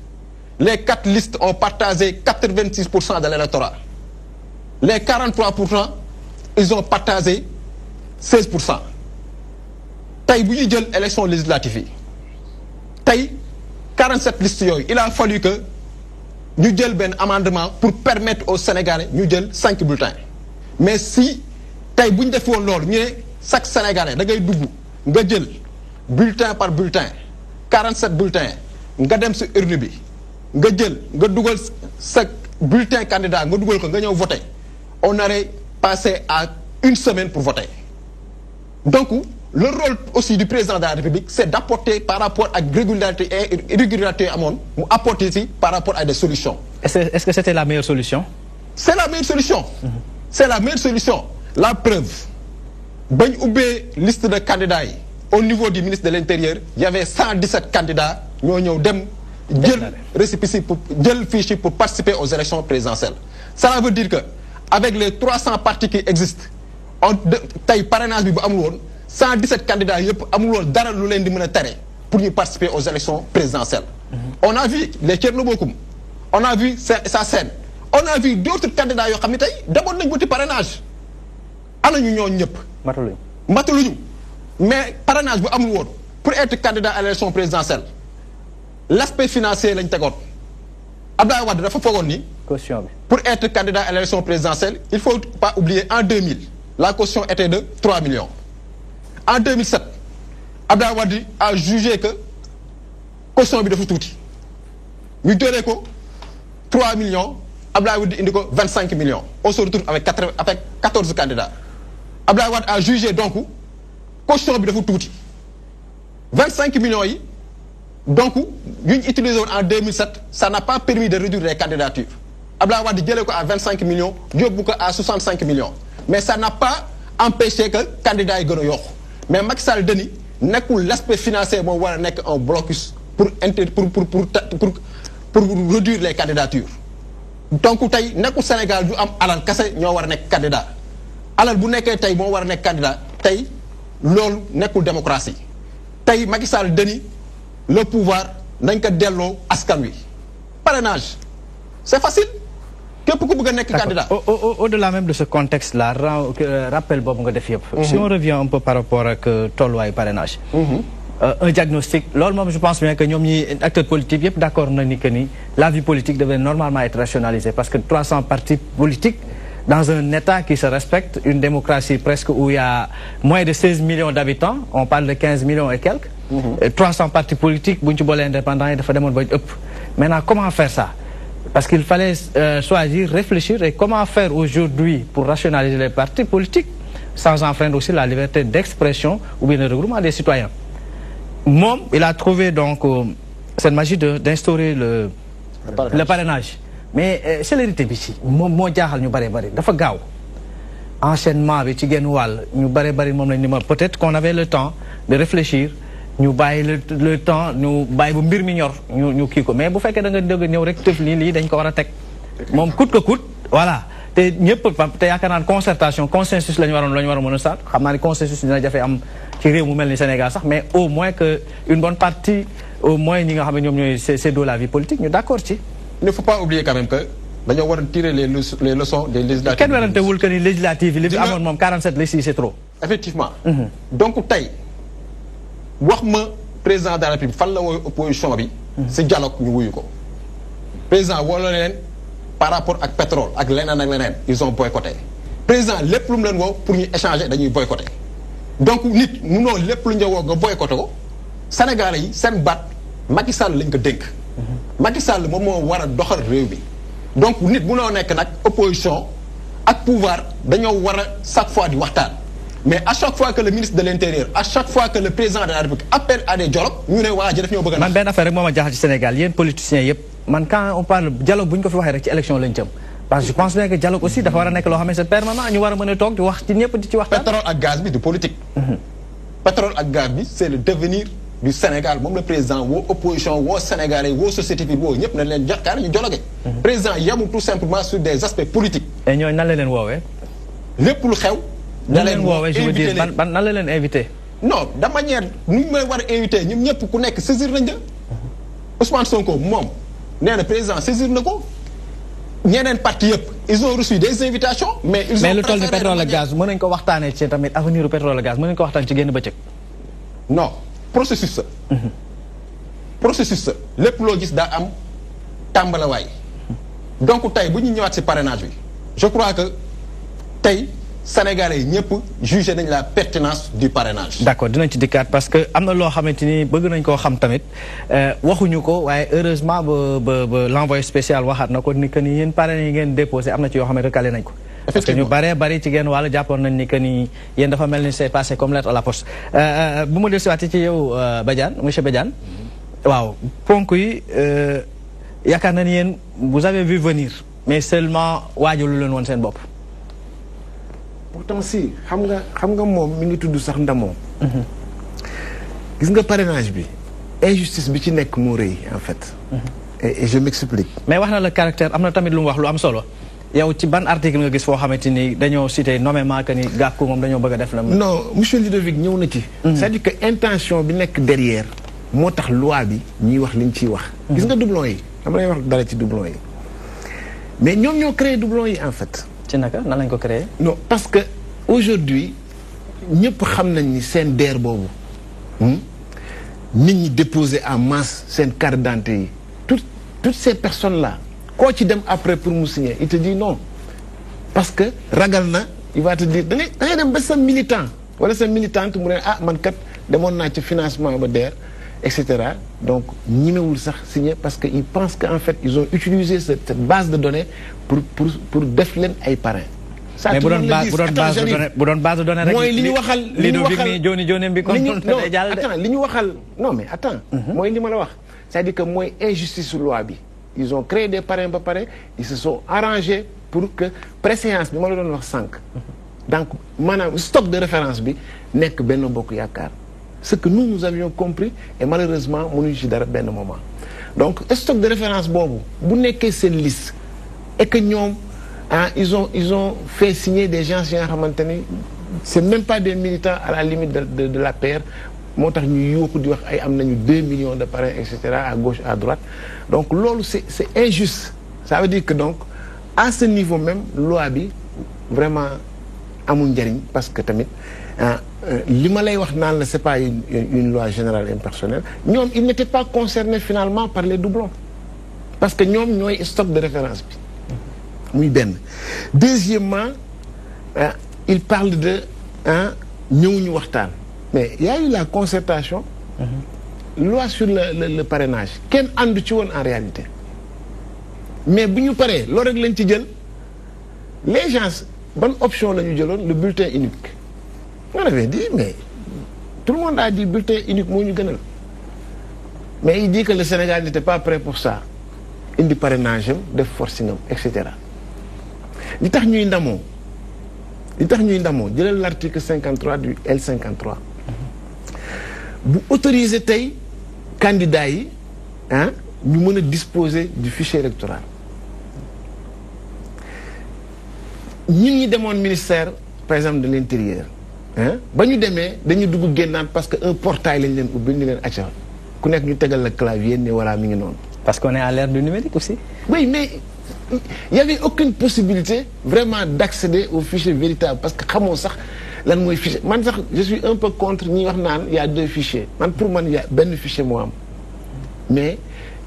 Les 4 listes ont partagé 86% de l'électorat. Les 43%, ils ont partagé 16%. Taï, bu ñu jël élection législative, Taï, 47 listes, il a fallu que nous jël un amendement pour permettre aux Sénégalais de jël 5 bulletins. Mais si Taï, bu ñu defoon loolu, ñu ne chaque Sénégalais da ngay dugg nga jël bulletin par bulletin 47 bulletins nga dem ci urne bi nga jël nga dugal sa bulletin candidat nga dugal ko nga ñëw voter, on aurait passé à 1 semaine pour voter. Donc le rôle aussi du président de la République, c'est d'apporter par rapport à régularité et irrégularité à mon, apporter ici par rapport à des solutions. Est-ce que c'était la meilleure solution? C'est la meilleure solution. C'est la meilleure solution. La preuve, ben oubé liste de candidats au niveau du ministre de l'Intérieur, il y avait 117 candidats qui ont dem récépissé pour fichier pour participer aux élections présidentielles. Ça veut dire que avec les 300 partis qui existent, on taille parrainage bi bu amul won 117 candidats yep amul won dara lu len di meuna téré pour ñu participer aux élections présidentielles. On a vu les Thierno Bocoum, on a vu sa scène, on a vu d'autres candidats yo xamni tay demone nañ wuti parrainage. Ana ñu ñoo ñep mataluñu mais parrainage bu amul won pour être candidat à l'élection présidentielle. L'aspect financier lañ tégon. Abdoulaye Wade dafa fogon ni caution bi pour être candidat à l'élection présidentielle, il ne faut pas oublier en 2000, la caution était de 3 millions. En 2007, Abdoulaye Wade a jugé que la caution était de touti. Nous avons 3 millions, Abdoulaye Wade a 25 millions. On se retrouve avec 14 candidats. Abdoulaye Wade a jugé donc la caution était de touti. 25 millions, donc, nous utilisons en 2007, ça n'a pas permis de réduire les candidatures. Abdoulaye Wade a à 25 millions, Diop à 65 millions. Mais ça n'a pas empêché que le candidat ait gagné. Mais Macky Sall Denis n'est que l'aspect financier un blocus pour réduire les candidatures. Donc, n'est que Sénégal du am alal kasse ñoo war nek candidat. Alal bu nekké tay mo war nek candidat, tay lolu nekul démocratie. Tay Macky Sall Denis le pouvoir nañ ko dello askan wi. Parrainage. C'est facile. Candidat. Au-delà même de ce contexte-là, rappel Bob si on revient un peu par rapport à Tolwa et parrainage, un diagnostic, je pense bien que nous, acteurs politiques, d'accord, la vie politique devait normalement être rationalisée parce que 300 partis politiques dans un État qui se respecte, une démocratie presque où il y a moins de 16 millions d'habitants, on parle de 15 millions et quelques, 300 partis politiques, indépendants, maintenant comment faire ça? Parce qu'il fallait choisir, réfléchir et comment faire aujourd'hui pour rationaliser les partis politiques sans enfreindre aussi la liberté d'expression ou bien le regroupement des citoyens. Mom, il a trouvé donc cette magie d'instaurer le parrainage. Mais c'est l'hérité ici. Moi, enchaînement, peut-être qu'on avait le temps de réfléchir. Nous baillons le temps, nous baillons mbir mi ñor ñu kiko mais bu fekké da nga dëgg ñew rek teuf li dañ ko wara tek mom coûte que coûte voilà té ñepp té yaakaar concertation consensus lañu wara mëna sax xamna ni consensus dina jafé am ci réew mu melni Sénégal sax mais au moins que une bonne partie au moins ñi nga xamné ñom ñoy c'est de la vie politique ñu d'accord ci. Il ne faut pas oublier quand même que dañu wara tirer les leçons des législatives. Kenn wérante wul que ni législative li amone mom 47 les c'est trop. Effectivement. Donc tay wax ma président de la République fan la woy opposition bi ci dialogue ñu wuyu ko président wolo leen par rapport ak pétrole ak leneen ils ont boycotté président lepp lu mu leen wo pour ñu échanger dañuy boycotté donc nit mëno lepp lu ñu wo nga boycotté ko Sénégalais yi sen bat Macky Sall lañ ko dénk Macky Sall moom moo war a doxal réew bi donc nit mëno nek nak opposition ak pouvoir dañoo war a chaque fois di waxtaan. Mais à chaque fois que le ministre de l'Intérieur, à chaque fois que le président de la République appelle à des dialogues, nous ne pouvons pas faire. Ben affaire moi ma Sénégal, il y a politiciens man quand on parle dialogue buñ ko fi waxé rek ci élection lañ jëm. Parce que je pense bien que dialogue aussi dafa wara nek lo xamé c'est permanent, ñu wara mëna tok di wax ci ñepp di ci waxtaan. Pétrole ak gaz bi du politique. Pétrole ak gaz bi c'est le devenir du Sénégal moom le président woo opposition woo Sénégalais woo société civile woo ñëpp nañ leen jox kaar ñu dialogué. président yemul tout simplement sur des aspects politiques. et ñooñu nan la leen woowee. lépp lu xew. nan la leen woowee je veux dire ban nan la leen invité. non de manière nu ñu may war a invité ñun ñëpp ku nekk saisir nañ la. Ousmane Sonko moom nee na président saisir na ko. ñeneen parti yëpp ils ont reçu des invitations. mais ils ont lu toll ni pétrole ak gaz mën nañu ko waxtaanee ci tamit avenir pétrole ak gaz mën nañu ko waxtaan ci génn bëccëg. non processus sa. processus sa lépp loo gis daa am tàmbalawaay. donc tey bu ñu ñëwaat si parrainage bi je crois que tey Sénégalais yi ñëpp jugé nañ la pertinence du parrainage. d'accord dinañ ci dikkaat parce que am na loo xamante ni bëgg nañ koo xam tamit waxuñu ko waaye heureusement ba l'envoyé spécial waxaat na ko ni que ni yéen parrain yi ngeen déposé am na ci yoo xam ne recalé nañ ko. parce que ñu baree bari ci genn wàll jàppoon nañ ni que ni yéen dafa mel ni c'est passé comme lettre à la poste bu ma dellusiwaatee ci yow Badiane monsieur Badiane. waaw ponk yi yaakaar na ni yéen vous avez vu venir mais seulement waajalu leen woon seen bopp. pourtant si xam nga moom mi ngi tudd sax ndamoo. gis nga parrainage bi injustice bi ci nekk moo rëy en fait. et je m'explique. mais wax na la caractère am na tamit lu mu wax lu am solo yow ci ban article nga gis foo xamante ni dañoo cité nommément que ni Gakou moom dañoo bëgg a def la. non monsieur Ludovic ñëw na ci. c'est-à-dire que intention bi nekk derrière moo tax loi bi ñuy wax liñ ciy wax. gis nga doublon yi dama lay wax dara ci doublon yi mais ñoom ñoo créé doublon yi en fait. ci naka nan lañ ko créé. non parce que aujourd'hui ñëpp xam nañ ni seen DER boobu nit ñi déposé en masse seen carte d'identité yi toutes ces personnes là koo ci dem après pour mu signer il te dit non parce que ragal na il va te dire da ngay dem ba sa militant wala sa militante mu ne ah man kat demoon naa ci financement ba DER et cetera donc ñimewul sax signer parce que ils pensent que en fait ils ont utilisé cette base de données pour def leen ay parrain. mais bu doon base de données rek. mooy li ñu waxal li ñu waxal li ñu waxal non mais attends. mooy li ma la wax c'est-à-dire que mooy injustice loi bi. ils ont créé des parrains ba pare ils se sont arrangés pour que préséance bi ma la doon wax sànq. donc maanaam stock de référence bi nekk Benno Bokk Yaakaar. ce que nous avions compris et malheureusement mënuñu ci dara benn moment donc stock de référence boobu bu nekkee seen liste et que ñoom ils ont fait signer des gens yi nga xamante ni c'est même pas des militants à la limite de la paire moo tax ñu yuuxu di wax ay am nañu 2 millions de parrains et cetera à gauche à droite donc loolu c'est injuste ça veut dire que donc à ce niveau même loi bi vraiment amul njariñ parce que tamit li ma lay wax naan la c'est pas une loi générale impersonnelle ñoom ils n'étaient pas concernés finalement par les doublons parce que ñoom ñooy stock de référence bi muy benn deuxièmement il parle de ñëw ñu waxtaan mais il y a eu la concertation loi sur le parrainage kenn àndu ci woon en réalité mais bu ñu paree loolu rek lañ ci jël les gens ban option la ñu jëloon le bulletin unique on avait dit mais tout le monde a dit bulletin unique moo ñu gënal mais il dit que le Sénégal n'était pas prêt pour ça indi parrainage am def forcing am et cetera li tax ñuy ndamoo jëlal l'article 53 du L53 bu autoriser tey candidats yi ñu mën a disposer du fichier électoral ñun ñi demoon ministère par exemple de l'intérieur ba ñu demee dañu dugg génnaat parce que un portail lañ leen ubbil ni leen acca ku nekk ñu tegal la clavier ni voilà mi ngi noonu. parce qu'on est à l'ère du numérique aussi. oui mais il y avait aucune possibilité vraiment d'accéder au fichier véritable parce que xamoo sax lan mooy fichier man sax je suis un peu contre ñi wax naan il y a 2 fichiers man pour man il y a benn fichier moo am mais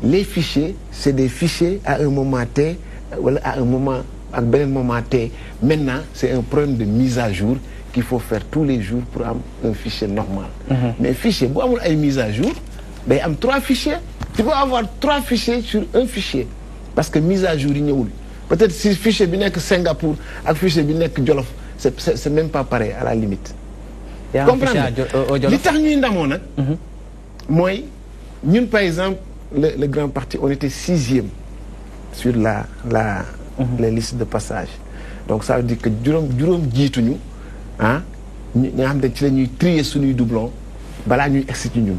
les fichiers c'est des fichiers à un moment T wala à un moment ak beneen moment T maintenant c'est un problème de mise à jour qu'il faut faire tous les jours pour am un fichier normal. mais fichier bu amul ay mise à jour day am 3 fichiers tu peux avoir 3 fichiers sur un fichier parce que mise à jour yi ñëwul peut-être si fichier bi nekk Singapour ak fichier bi nekk Jolof c'est même pas pareil à la limite. comprendre li tax ñuy ndamoo nag. mooy ñun par exemple le grand parti on était 6e sur les listes de passage donc ça veut dire que juróom jiituñu ñi nga xam ne ci la ñuy trier suñuy doublon balaa ñuy egsi ci ñun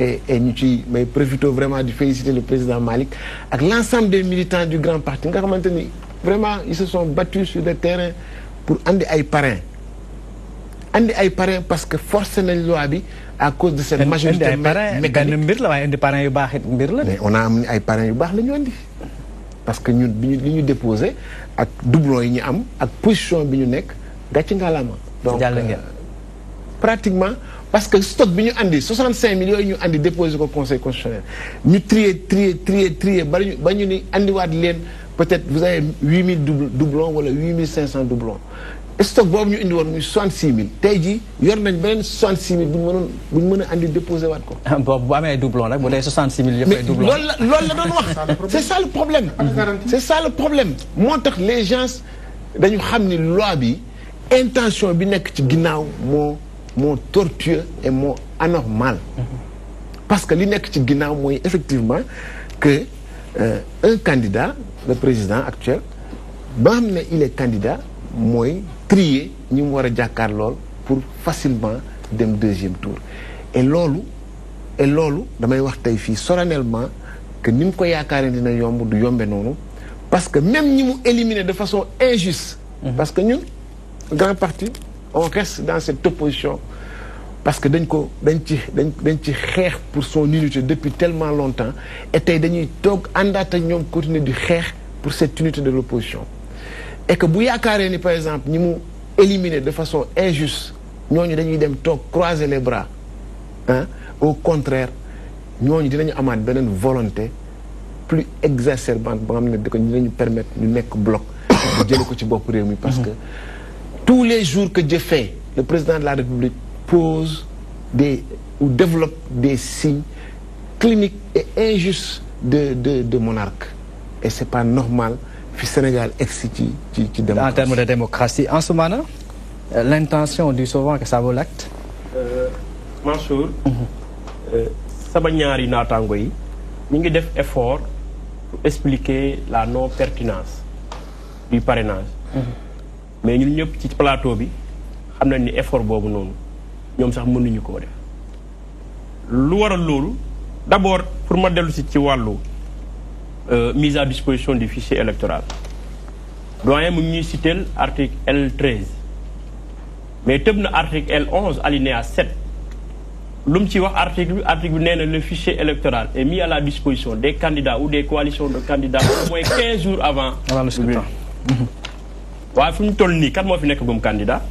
et ñu ci may profito vraiment de féliciter le président Malick ak l'ensemble des militants du grand parti nga xamante ni vraiment ils se sont battus sur le terrain pour andi ay parrains parce que forcé nañ loi bi à cause de cette majorité mécanique mbir la waaye indi parrains yu baax it mbir la. mais on a am ay parrains yu baax la ñu andi parce que ñun li ñu déposé ak doublon yi ñu am ak position bi ñu nekk gàcce ngalaama. donc pratiquement parce que stock bi ñu andi 65 millions yi ñu andi déposé ko conseil constitutionnel ñu trier ba ñu ni andiwaat leen peut-être vous avez 8000 doublons wala 8500 doublons stock boobu ñu indi woon muy 66000 tey jii yor nañ beneen 66000 bu ñu mën a andi déposé waat ko. boobu bu amee doublon nag bu dee 66000 yëpp ay doublon. loolu la doon wax c'est ça le problème. c'est ça le problème moo tax les gens dañu xam ni loi bi intention bi nekk ci ginnaaw moo tortueux et moo anormal parce que li nekk ci ginnaaw mooy effectivement que un candidat le président actuel ba xam ne il est candidat mooy trier ñi mu war a jàkkaar lool pour facilement dem deuxième tour et loolu damay wax tey fii solennellement que ni mu ko yaakaaree dina yomb du yombe noonu parce que même ñi mu éliminer de façon injuste parce que ñun grand parti on reste dans cette opposition parce que dañ ci xeex pour son unité depuis tellement longtemps et tey dañuy toog àndaat ak ñoom continuer di xeex pour cette unité de l'opposition et que bu yaakaaree ni par exemple ñi mu éliminer de façon injuste ñooñu dañuy dem toog croiser les bras au contraire ñooñu dinañu amaat beneen volonté plus exacerbante ba nga xam ne dinañu permettre ñu nekk bloc bu jële ko ci bopp réew mi parce que tous les jours que Dieu fait le président de la République pose ou développe des signes cliniques et injustes de monarque et c'est pas normal fi Sénégal egsi ci démocratie. En termes de démocratie en ce moment l'intention dit souvent que ça vaut l'acte. Mansour sama ñaari naataango yi ñu ngi def effort pour expliquer la non pertinence du parrainage mais ñun ñëpp ci plateau bi xam nañ ni effort boobu noonu ñoom sax mënuñu koo def lu waral loolu d'abord pour ma dellu si ci wàllu mise à disposition du fichier électoral doyen mu ñuy citer article L13 mais tëb na article L11 alinéa 7 lu mu ci wax article bi nee na le fichier électoral est mis à la disposition des candidats ou des coalitions de candidats au moins 15 jours avant le scrutin. waaye fu ñu toll nii kan moo fi nekk gum candidat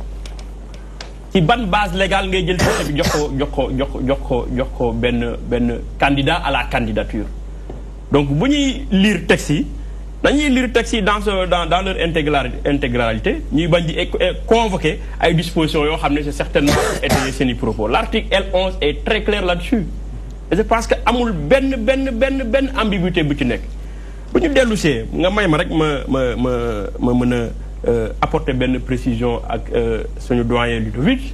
ci ban base légale ngay jël fichier bi jox ko benn candidat à la candidature. Donc bu ñuy lire texte yi dañuy lire texte yi dans leur intégralité ñuy bañ di convoquer ay dispositions yoo xam ne c'est certainement étayer seeni propos. L'article L11 est très clair là-dessus et je pense que amul benn ambiguïté bu ci nekk. bu ñu dellusee nga may ma rek ma mën a apporter benn précision ak suñu doyen Ludovic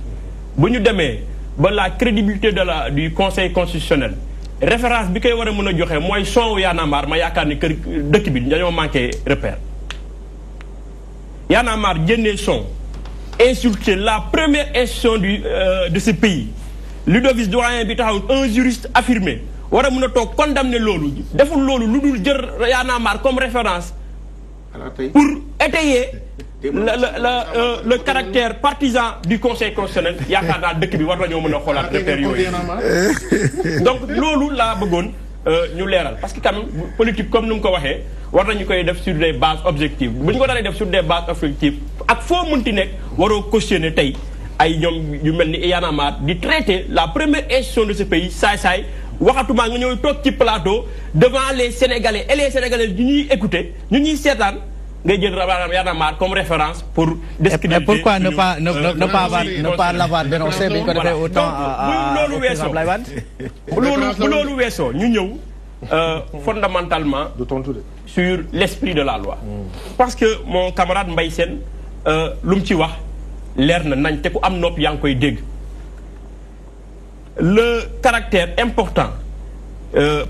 bu ñu demee ba la crédibilité du conseil constitutionnel référence bi koy war a mën a joxe mooy son Y'en a marre ma yaakaar ni kër dëkk bi dañoo manqué repère. Y'en a marre génnee son insulter la première institution de ce pays Ludovic doyen bi taxaw un juriste affirmé war a mën a toog condamner loolu deful loolu lu dul jël Y'en a marre comme référence pour étayer le caractère partisan du conseil constitutionnel yaakaar naa dëkk bi war nañoo mën a xoolaat repères yooyu donc loolu laa bëggoon ñu leeral parce que quand même politique comme ni mu ko waxee war nañu koy def sur des bases objectives bu ñu ko daree def sur des bases objectives ak foo munti nekk waroo cautionner tey ay ñoom yu mel ni Y'en a marre di traiter la première institution de ce pays saay-saay waxatuma nga ñëw toog ci plateau devant les Sénégalais et les Sénégalais ñu ñuy écouter ñu ñuy seetaan ngay jël Y'en a marre comme référence pour discréditer. Et pourquoi ne pas l'avoir dénoncé bi ñu ko defee autant bu loolu weesoo ñu ñëw fondamentalement sur l'esprit de la loi. Parce que mon camarade Mbaye Sène lu mu ci wax leer na nañ te ku am nopp yaa ngi koy dégg. Le caractère important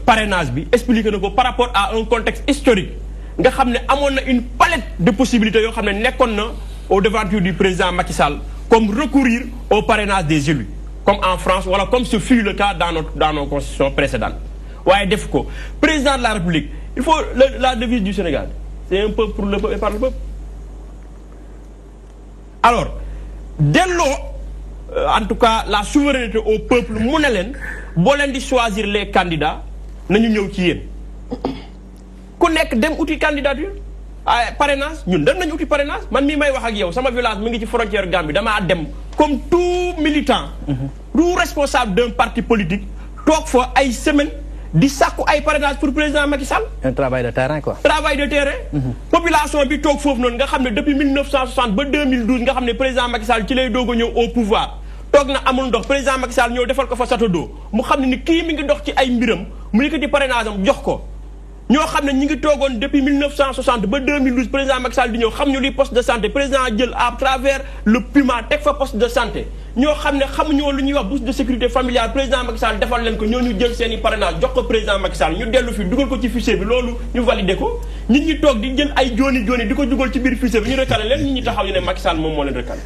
parrainage bi expliqué na ko par rapport à un contexte historique nga xam ne amoon na une palette de possibilités yoo xam ne nekkoon na au devanture du président Macky Sall comme recourir au parrainage des élus comme en France, voilà, comme ce fut le cas dans nos constitutions précédentes. Ouais, DEFCO. Président de la République, il faut la devise du Sénégal. C'est un peuple pour le peuple et par le peuple. Alors, dès lors, en tout cas, la souveraineté au peuple, Mounelen, Bolen de choisir les candidats, nous sommes qui Connect dem outil candidature. Parrainage, nous avons outil parrainage. Man mi may wax ak yow, sama village mi ngi ci frontière Gambie, dama dem comme tout militant, tout responsable d'un parti politique, tok fa ay semaine di sakku ay parrainage pour président Macky Sall. Un travail de terrain quoi. Travail de terrain. Population bi tok fofu non nga xamné depuis 1960 ba 2012 nga xamné président Macky Sall ci lay dogo ñew au pouvoir. Tok na amul ndox président Macky Sall ñew defal ko fa château d'eau. Mu xamné ni ki mi ngi dox ci ay mbiram, mu yëkëti parrainage am jox ko. Ñoo xamné ñi ngi togon depuis 1960 ba 2012 président Macky Sall di ñew xam ñu li poste de santé président jël à travers le PUMA tek fa poste de santé. Ñoo xamné xamuñu lu ñuy wax bourse de sécurité familiale président Macky Sall defal leen ko ñoo ñu jël seeni parrainage jox ko président Macky Sall ñu delu fi duggal ko ci fichier bi lolu ñu valider ko nit ñi tok di jël ay joni diko duggal ci biir fichier bi ñu recalé leen nit ñi taxaw ñu né Macky Sall mom mo leen recalé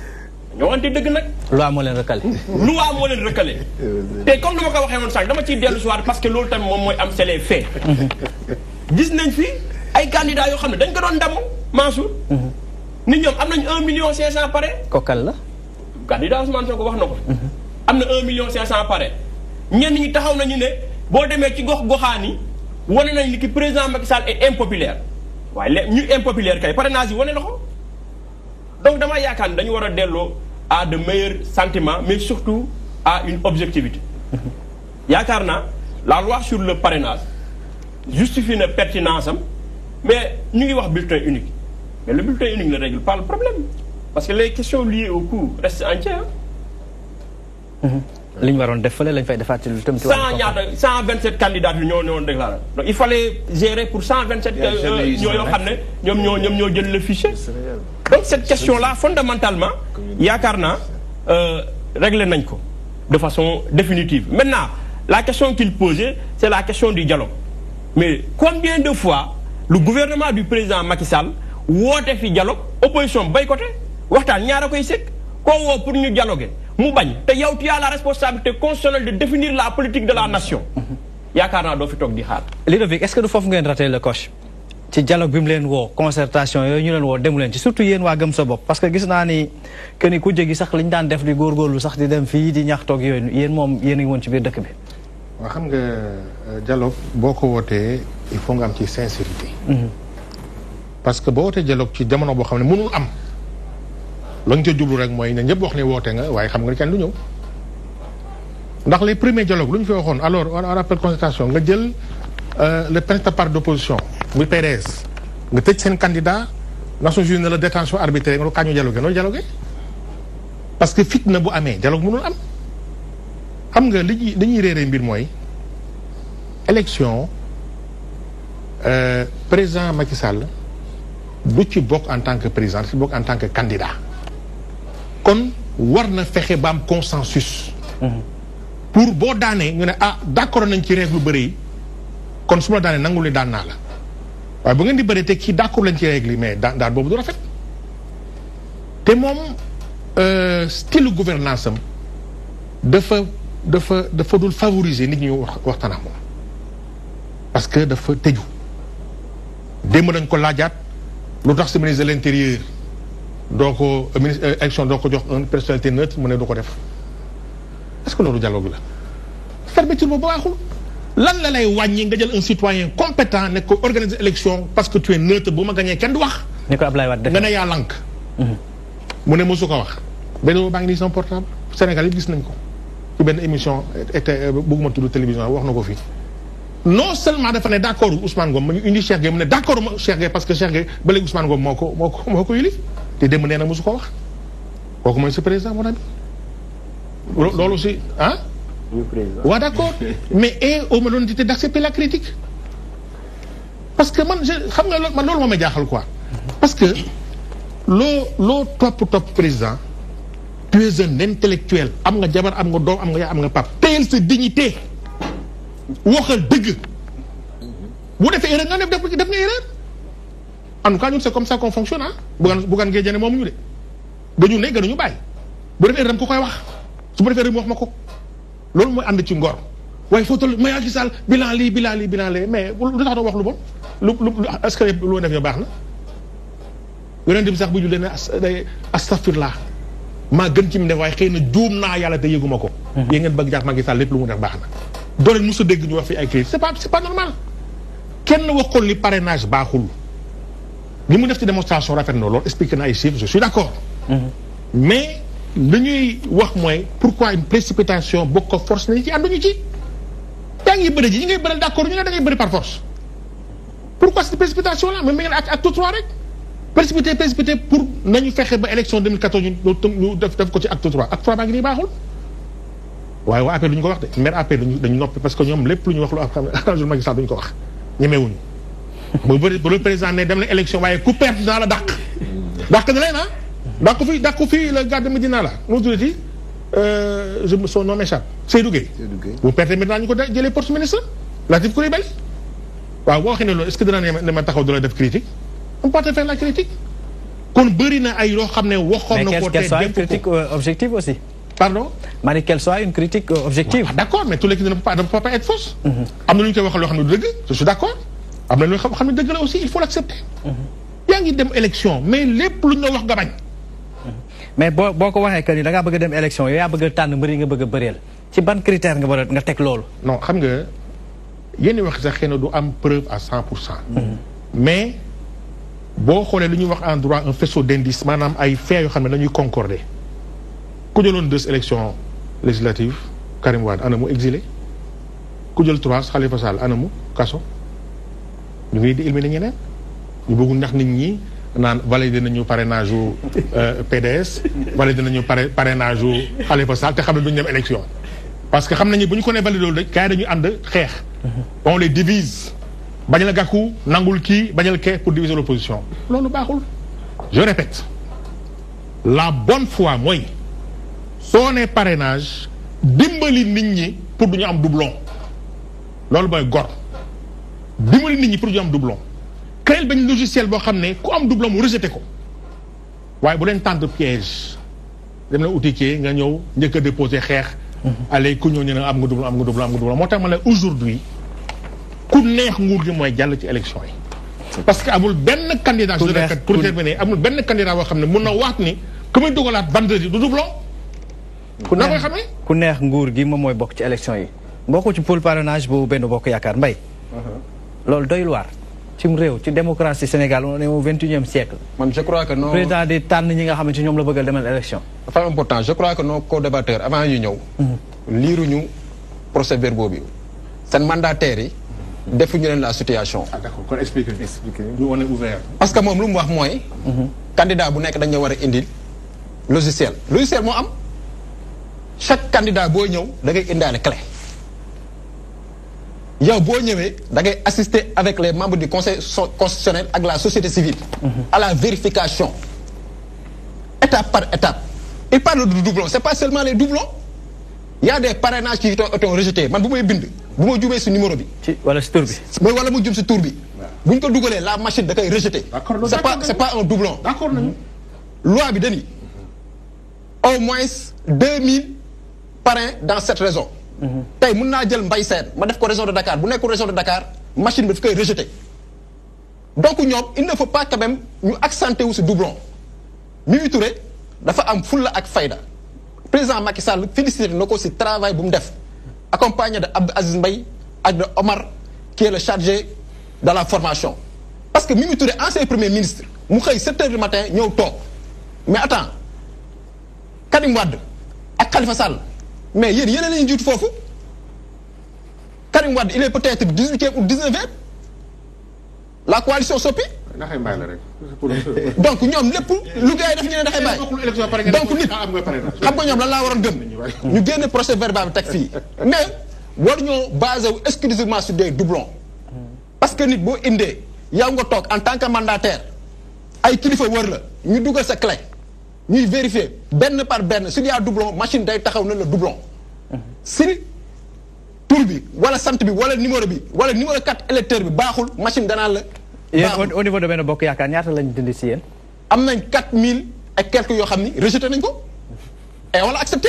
ñoo wante deug nak loi mo leen recalé loi mo leen recalé té comme dama ko waxé won sax dama ci delu soir parce que lolu tam mom moy am c'est les faits gis nañ fi ay candidats yo xamné dañ ko doon ndam Mansour nit ñom am nañ 1,500,000 paré kokal la candidat Ousmane Sonko wax nako amna 1,500,000 paré ñen ñi taxaw nañu né bo démé ci gox goxani woné nañ ni ki président Macky Sall est impopulaire waye ñu impopulaire kay parrainage yi woné nako donc dama yakane dañu wara dello à de meilleurs sentiments mais surtout à une objectivité yakarna la loi sur le parrainage justifie une pertinence mais nous avons un bulletin unique mais le bulletin unique ne règle pas le problème parce que les questions liées au coût restent entières. Li ñu waroon def fële lañ fay defaat ci lu tëm ci 127 candidats ñoo déclaré donc il fallait gérer pour 127 ñoo xamné ñoo jël le fichier donc cette question là fondamentalement yakarna régler nañ ko de façon définitive. Maintenant la question qu'il posait c'est la question du dialogue. Mais combien de fois le gouvernement du président Macky Sall wote fi dialogue opposition boycotté waxtaan ñaara koy sék ko wo pour ñu dialoguer mu bañ te yow tu as la responsabilité constitutionnelle de définir la politique de la nation yakarna do fi tok di xaar Ludovic est-ce que du fofu ngeen raté le coche ci dialogue bi mu leen wo concertation yooyu ñu leen wo demu leen ci surtout yéen waa gëm sa bopp parce que gis naa ni que ni ku jégi sax liñ daan def di góorgóorlu sax di dem fii di ñax toog yooyu yéen moom yéen a ngi woon ci biir dëkk bi waa xam nga dialogue boo ko wootee il faut nga am ci sincérité parce que boo wootee dialogue ci jamono boo xam ne mënul am la nga ca jublu rek mooy ne ñëpp wax ne woote nga waaye xam nga kenn du ñëw ndax les premiers dialogues lu ñu fi waxoon alors on rappelle concertation nga jël le principal parti d'opposition muy PDS nga tëj seen candidat Nations Unies ne la détention arbitraire nga kaa ñu dialogué noonu dialogué parce que fitna bu amee dialogue mënul am xam nga li ñuy réeree mbir mooy élection président Macky Sall du ci bokk en tant que président ci bokk en tant que candidat kon war na fexe ba am consensus pour boo daanee ñu ne ah d'accord nañ ci règle lu bëri yi kon su ma daanee nangu li daan naa la waaye bu ngeen di bëri te kii d'accord lañ ci règle yi mais daan boobu du rafet te moom style gouvernance am dafa dul favoriser nit ñi waxtaan ak moom parce que dafa tëju démb dañ ko laajaat lu tax si ministre de l'intérieur doo ko ministre élection doo ko jox une personnalité neutre mu ne du ko def est-ce que loolu dialogue la fermeture boobu baaxul lan la lay wàññi nga jël un citoyen compétent ne ko organiser élection parce que tu es neutre bu ma gañee kenn du wax ni ko Ablaye Wade nga ne yaa lànk mu ne mosu ko wax benn baa ngi nii son portable Sénégal yi gis nañ ko ci benn émission été bëgguma tudd télévision wax na ko fii non seulement dafa ne d'accord Ousmane Ngom ma ñu indi Cheikh Gueye mu ne d'accord Cheikh Gueye parce que Cheikh Gueye ba léegi Ousmane Ngom moo ko yilif te démb nee na mosu ko wax kooku mooy sa président mon ami loolu aussi ah waaw d'accord mais au moins l'honnêteté d'accepter la critique parce que man xam nga man loolu moo may jaaxal quoi parce que loo topp président tu es un intellectuel am nga jabar am nga doom am nga yaa am nga pap teyel sa dignité waxal dëgg bu defee erreur nga def nga erreur en tout cas ñun c'est comme ça qu'on fonctionne ah bugaan ngee jene moom ñu de dañu ne gënuñu bàyyi bu defee erreur dama ko koy wax su ma defee erreur mu wax ma ko loolu mooy ànd ci ngor waaye foo toll Macky Sall bilan lii mais lu tax doo wax lu bon lu est-ce que lu def yow baax na yonent bi sax bu jullee ne astafirlah maa gën ci mu def waaye xëy na juum naa yàlla te yëguma ko yéen ngeen bëgg jàpp Macky Sall lépp lu mu def baax na doo leen mos a dégg ñu wax fi ay crise c'est pas normal kenn waxul li parrainage baaxul li mu def ci démonstration rafet na loolu expliqué na ay chiffres je suis d'accord mais li ñuy wax mooy pourquoi une précipitation bokk ko force nañu ci ànduñu ci yaa ngi bëri ji ñi ngay bëri d'accord ñu ne da ngay bëri par force pourquoi cette précipitation là même mi ngeen acte 3 rek précipité pour nañu fexe ba élection 2014 ñu def ko ci acte 3 acte 3 baa ngi nii baaxul waaye waa APR duñu ko wax de maire APR dañu noppi parce que ñoom lépp lu ñu wax lu arrangé Macky Sall duñu ko wax ñemewuñu bu bëri bu le président ne dem na élection waaye ku perte naa la dàq na leen dàq ko fii le gars de Médina la nu tuddati son nom m'échappe Seydou Gueye bu perte maintenant ñu ko jëlee poste ministre Latif Coulibaly waaw boo waxee ne loolu est-ce que dina ne ma taxaw du la def critique on peut faire la critique kon bëri na ay loo xam ne waxoon na ko te mais qu'elle soit une critique objective aussi pardon Marie qu'elle soit une critique objective d'accord mais tous les critiques ne peuvent pas être fausses am na lu ñu koy waxal loo xam ne du dëgg je suis d'accord am na lu xam ne dëgg la aussi il faut l'accepter yaa ngi dem élection mais lépp lu ñu la wax nga bañ mais boo ko waxee que ni da ngaa bëgg a dem élection yow yaa bëgg a tànn mbër yi nga bëgg a bëreel ci ban critère nga teg loolu non xam nga yéen wax sax xëy na du am preuve à 100%. Mais boo xoolee lu ñuy wax en droit un faisceau d'indices maanaam ay faits yoo xam ne dañuy concorder ku jëloon 2 élections législatives Karim Wade ana mu exilé ku jël 3 Khalifa Sall ana mu kaso ñu ngi di éliminer ñeneen ñu bëgg ndax nit ñi naan validé nañu parrainage u PDS validé nañu parrainage u Khalifa Sall te xam ne duñu dem élection parce que xam nañu bu ñu ko nee validé loolu rek gars yi dañuy ànd xeex on les divise bañal Gakou nangul kii bañal kee pour diviser l'opposition loolu baaxul je répète la bonne foi mooy soo nee parrainage dimbali nit ñi pour duñu am doublon loolu mooy gor dimbali nit ñi pour duñu am doublon créer benn logiciel boo xam ne ku am doublon mu rejeté ko waaye bu leen tendre piège dem na uti kii nga ñëw njëkk a déposé xeex allez ku ñëw ñu ne am nga doublon moo tax ma ne aujourd'hui ku neex nguur gi mooy jàll ci élection yi parce que amul benn candidat je répète pour terminer amul benn candidat boo xam ne mun na waat ni ku muy dugalaat vendredi du doublon na koy xamee ku neex nguur gi moom mooy bokk ci élection yi bokku ci pool parrainage bu benn bokk yaakaar mbay loolu doyul waar cim réew ci démocratie Sénégal on est au 21e siècle man je crois que non président di tànn ñi nga xamante ñoom la bëggal demal élection dafa important je crois que nos co-débatteurs avant ñu ñëw liiruñu procès verbaux bi seen mandataires yi defuñu leen la situation d'accord kon expliquer ñu on est ouvert parce que moom lu mu wax mooy candidat bu nekk dañu war a indil logiciel moo am chaque candidat boo ñëw da ngay indaale clé yow boo ñëwee da ngay assister avec les membres du conseil constitutionnel ak la société civile à la vérification étape par étape il parle de doublons c'est pas seulement les doublons il y a des parrainages qui ont rejetés man bu may bind bu ma jumee si numéro bi wala si tur bi mooy wala mu jum si tur bi bu ñu ko dugalee la machine da koy rejeté c'est pas un doublon d'accord nañu loi bi dañuy au moins 2000 parrains dans cette région tey mën naa jël Mbaye Sène ma def ko région de Dakar bu nekkul région de Dakar machine bi daf koy rejeté donc ñoom il ne faut pas quand même ñu accentuer wu si doublon Mimi Touré dafa am fulla ak fayda président Macky Sall félicité na ko si travail bu mu def accompagné de Abdou Aziz Mbaye ak de Omar qui est le chargé de la formation parce que Mimi Touré ancien premier ministre mu xëy 7 heures du matin ñëw toog mais attends Karim Wade ak Khalifa Sall mais yéen yéen a leen jiitu foofu Karim Wade il est peut-être 18e ou 19e la coalition Sopi ndaxay bàyyi la rek donc ñoom lépp lu gars yi def ñu ne ndaxay bàyyi donc nit xam nga ñoom lan laa waroon gëm ñu génne procès verbal bi teg fii mais war ñoo basé wu exclusivement sur des doublons parce que nit boo indee yow nga toog en tant que mandataire ay kilifa wër la ñu dugal sa clé ñuy vérifier benn par benn s'il y a doublon machine day taxaw na la doublon si tur bi wala sant bi wala numéro 4 électeur bi baaxul machine danaan la yéen au niveau de benn bokk yaakaar ñaata lañ dindi si yéen am nañ 4000 et quelques yoo xam ni rejeté nañ ko et on l'a accepté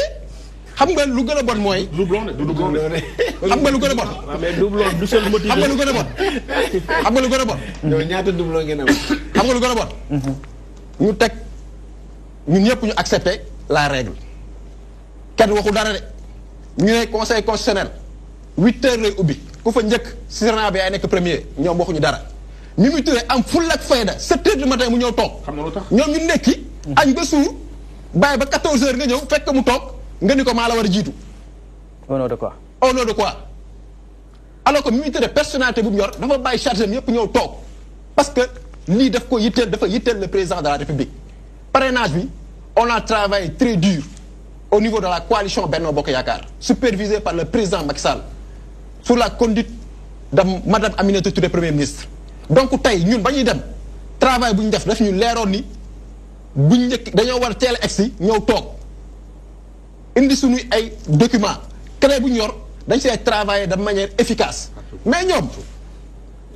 xam nga lu gën a bon mooy. doublon de doublon de. xam nga lu gën a bon. mais doublon du seul motif. xam nga lu gën a bon. xam nga lu gën a bon. yow ñaata doublon ngeen am. xam nga lu gën a bon. ñu teg ñun ñëpp ñu accepter la règle. kenn waxu dara de ñu ne conseil constitutionnel 8 heures lay ubbi ku fa njëkk Sénat bi ay nekk premier ñoom waxuñu dara. Mimi Touré am full ak fayda 7 heures du matin mu ñëw toog. xam nga lu tax ñoom ñu nekki. añ ba suur bàyyi ba 14 heures nga ñëw fekk mu toog nga ni ko maa la war a jiitu. au nom de quoi. au nom de quoi alors que Mimi Touré personnalité bu mu yor dafa bàyyi charge am yëpp ñëw toog parce que lii daf ko yitteel dafa yitteel le président de la République. parrainage bi on a travaillé très dur au niveau de la coalition Benno Bokk Yaakaar supervisé par le président Macky Sall sous la conduite de madame Aminata Touré premier ministre. donc tey ñun ba ñuy dem travail bu ñu def daf ñu leeroon ni buñ njëkk dañoo war a teel a egsi ñëw toog indi suñuy ay documents clé bu ñu yor dañ see travailler de manière efficace mais ñoom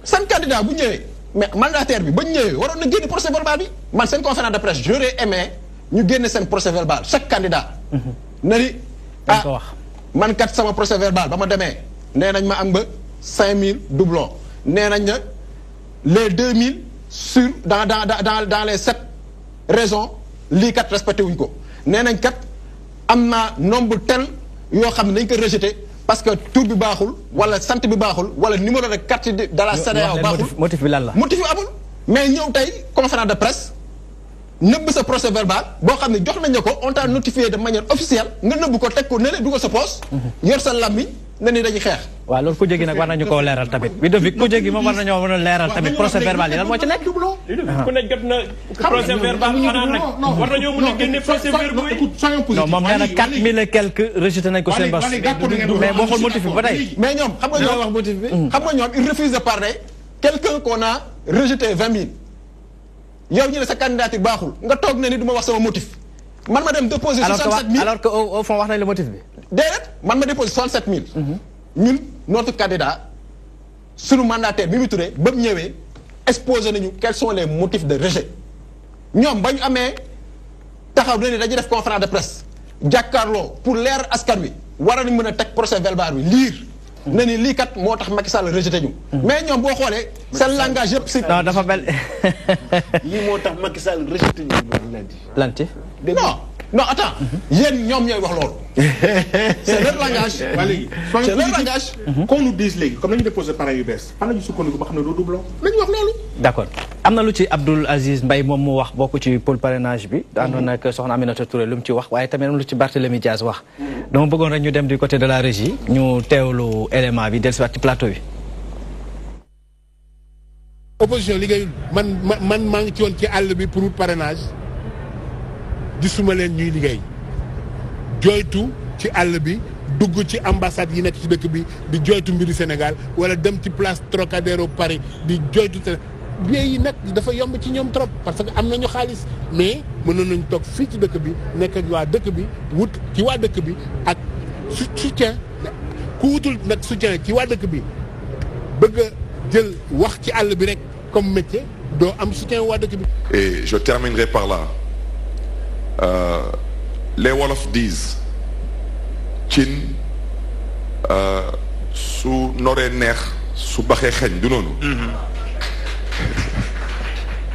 seen candidat bu ñëwee mais mandataire bi ba ñu ñëwee waroon na génne procès verbal bi man seen conférence de presse j'aurais aimé ñu génne seen procès verbal chaque candidat. na ni ah man kat sama procès verbal ba ma demee nee nañ ma am ba 5000 doublons nee nañ na. les 2000 sur dans les 7 raisons lii kat respecté wuñ ko nee nañ kat am naa nombre tel yoo xam ne dañ ko rejeté parce que tur bi baaxul wala sant bi baaxul wala numéro de carte de la CEDEAO baaxul motif bi lan la. motif bi amul mais ñëw tey conférence de presse nëbb sa procès verbal boo xam ne jox nañ la ko on t'a notifié de manière officielle nga nëbb ko teg ko ne la dugal sa poche. yor sa lammi na ni dañuy xeex. waaw loolu ku jéggi nag war nañu koo leeral tamit. bi defi ku jéggi moom war nañoo mën a leeral tamit procès verbal yi lan moo ci nekk. ku ne jot na procès verbal xanaa nag war nañoo mën a génne procès verbal yi. non moom nee na 4000 et quelques rejeté nañ ko seen bos. mais boo xool motif bi ba tey. mais ñoom xam nga ñoom wax motif bi. xam nga ñoom il refuse de parler quelqu'un qu'on a rejeté 20 000. yow ñu ne sa candidature baaxul nga toog ne ni du ma wax sama motif man ma dem déposer 67 000 alors que au fond wax nañ le motif bi. déedéet man ma déposer 67 000. ñun notre candidat sunu mandataire Mimi Touré ba mu ñëwee exposé nañu quels sont les motifs de rejet ñoom ba ñu amee taxaw na ni dañuy def conférence de presse jàkkaarloo pour leer askan wi war nañu mën a teg procès verbal bi lire. na ni lii kat moo tax Macky Sall rejeté ñu. mais ñoom boo xoolee. seen langage yëpp si. non dafa mel. lii moo tax Macky Sall rejeté ñu. lanti. non attends. yéen ñoom ñooy wax loolu. c'est leur langage. waa léegi c'est leur langage. qu'on nous dise léegi comme nañu déposé parrain yu bees fan la ñu sukkandiku ba xam ne doo doublon nañu wax loolu. d'accord am na lu ci Abdoul Aziz Mbaye moom mu wax bokk ci pôle parrainage bi. àndoon ak soxna Aminata Touré lu mu ci wax waaye tamit lu ci Barthélémy Diaz wax. dama bëggoon rek ñu dem du côté de la régie ñu teewlu élément bi dellusiwaat ci plateau bi. opposition liggéeyul man maa ngi ci woon ci àll bi pour parrainage gisuma leen ñuy liggéey jooytu ci àll bi dugg ci ambassade yi nekk ci dëkk bi di jooytu mbiri Sénégal wala dem ci place Trocadéro Paris di jooytu billets yi nag dafa yomb ci ñoom trop parce que am nañu xaalis mais mënoon nañu toog fii ci dëkk bi nekk ak waa dëkk bi wut ci waa dëkk bi ak soutien ku wutul nag soutien ci waa dëkk bi bëgg a jël wax ci àll bi rek comme métier doo am soutien waa dëkk bi. Et je terminerai par là. Les Wolof disent cin su noree neex su baxee xeeñ du noonu.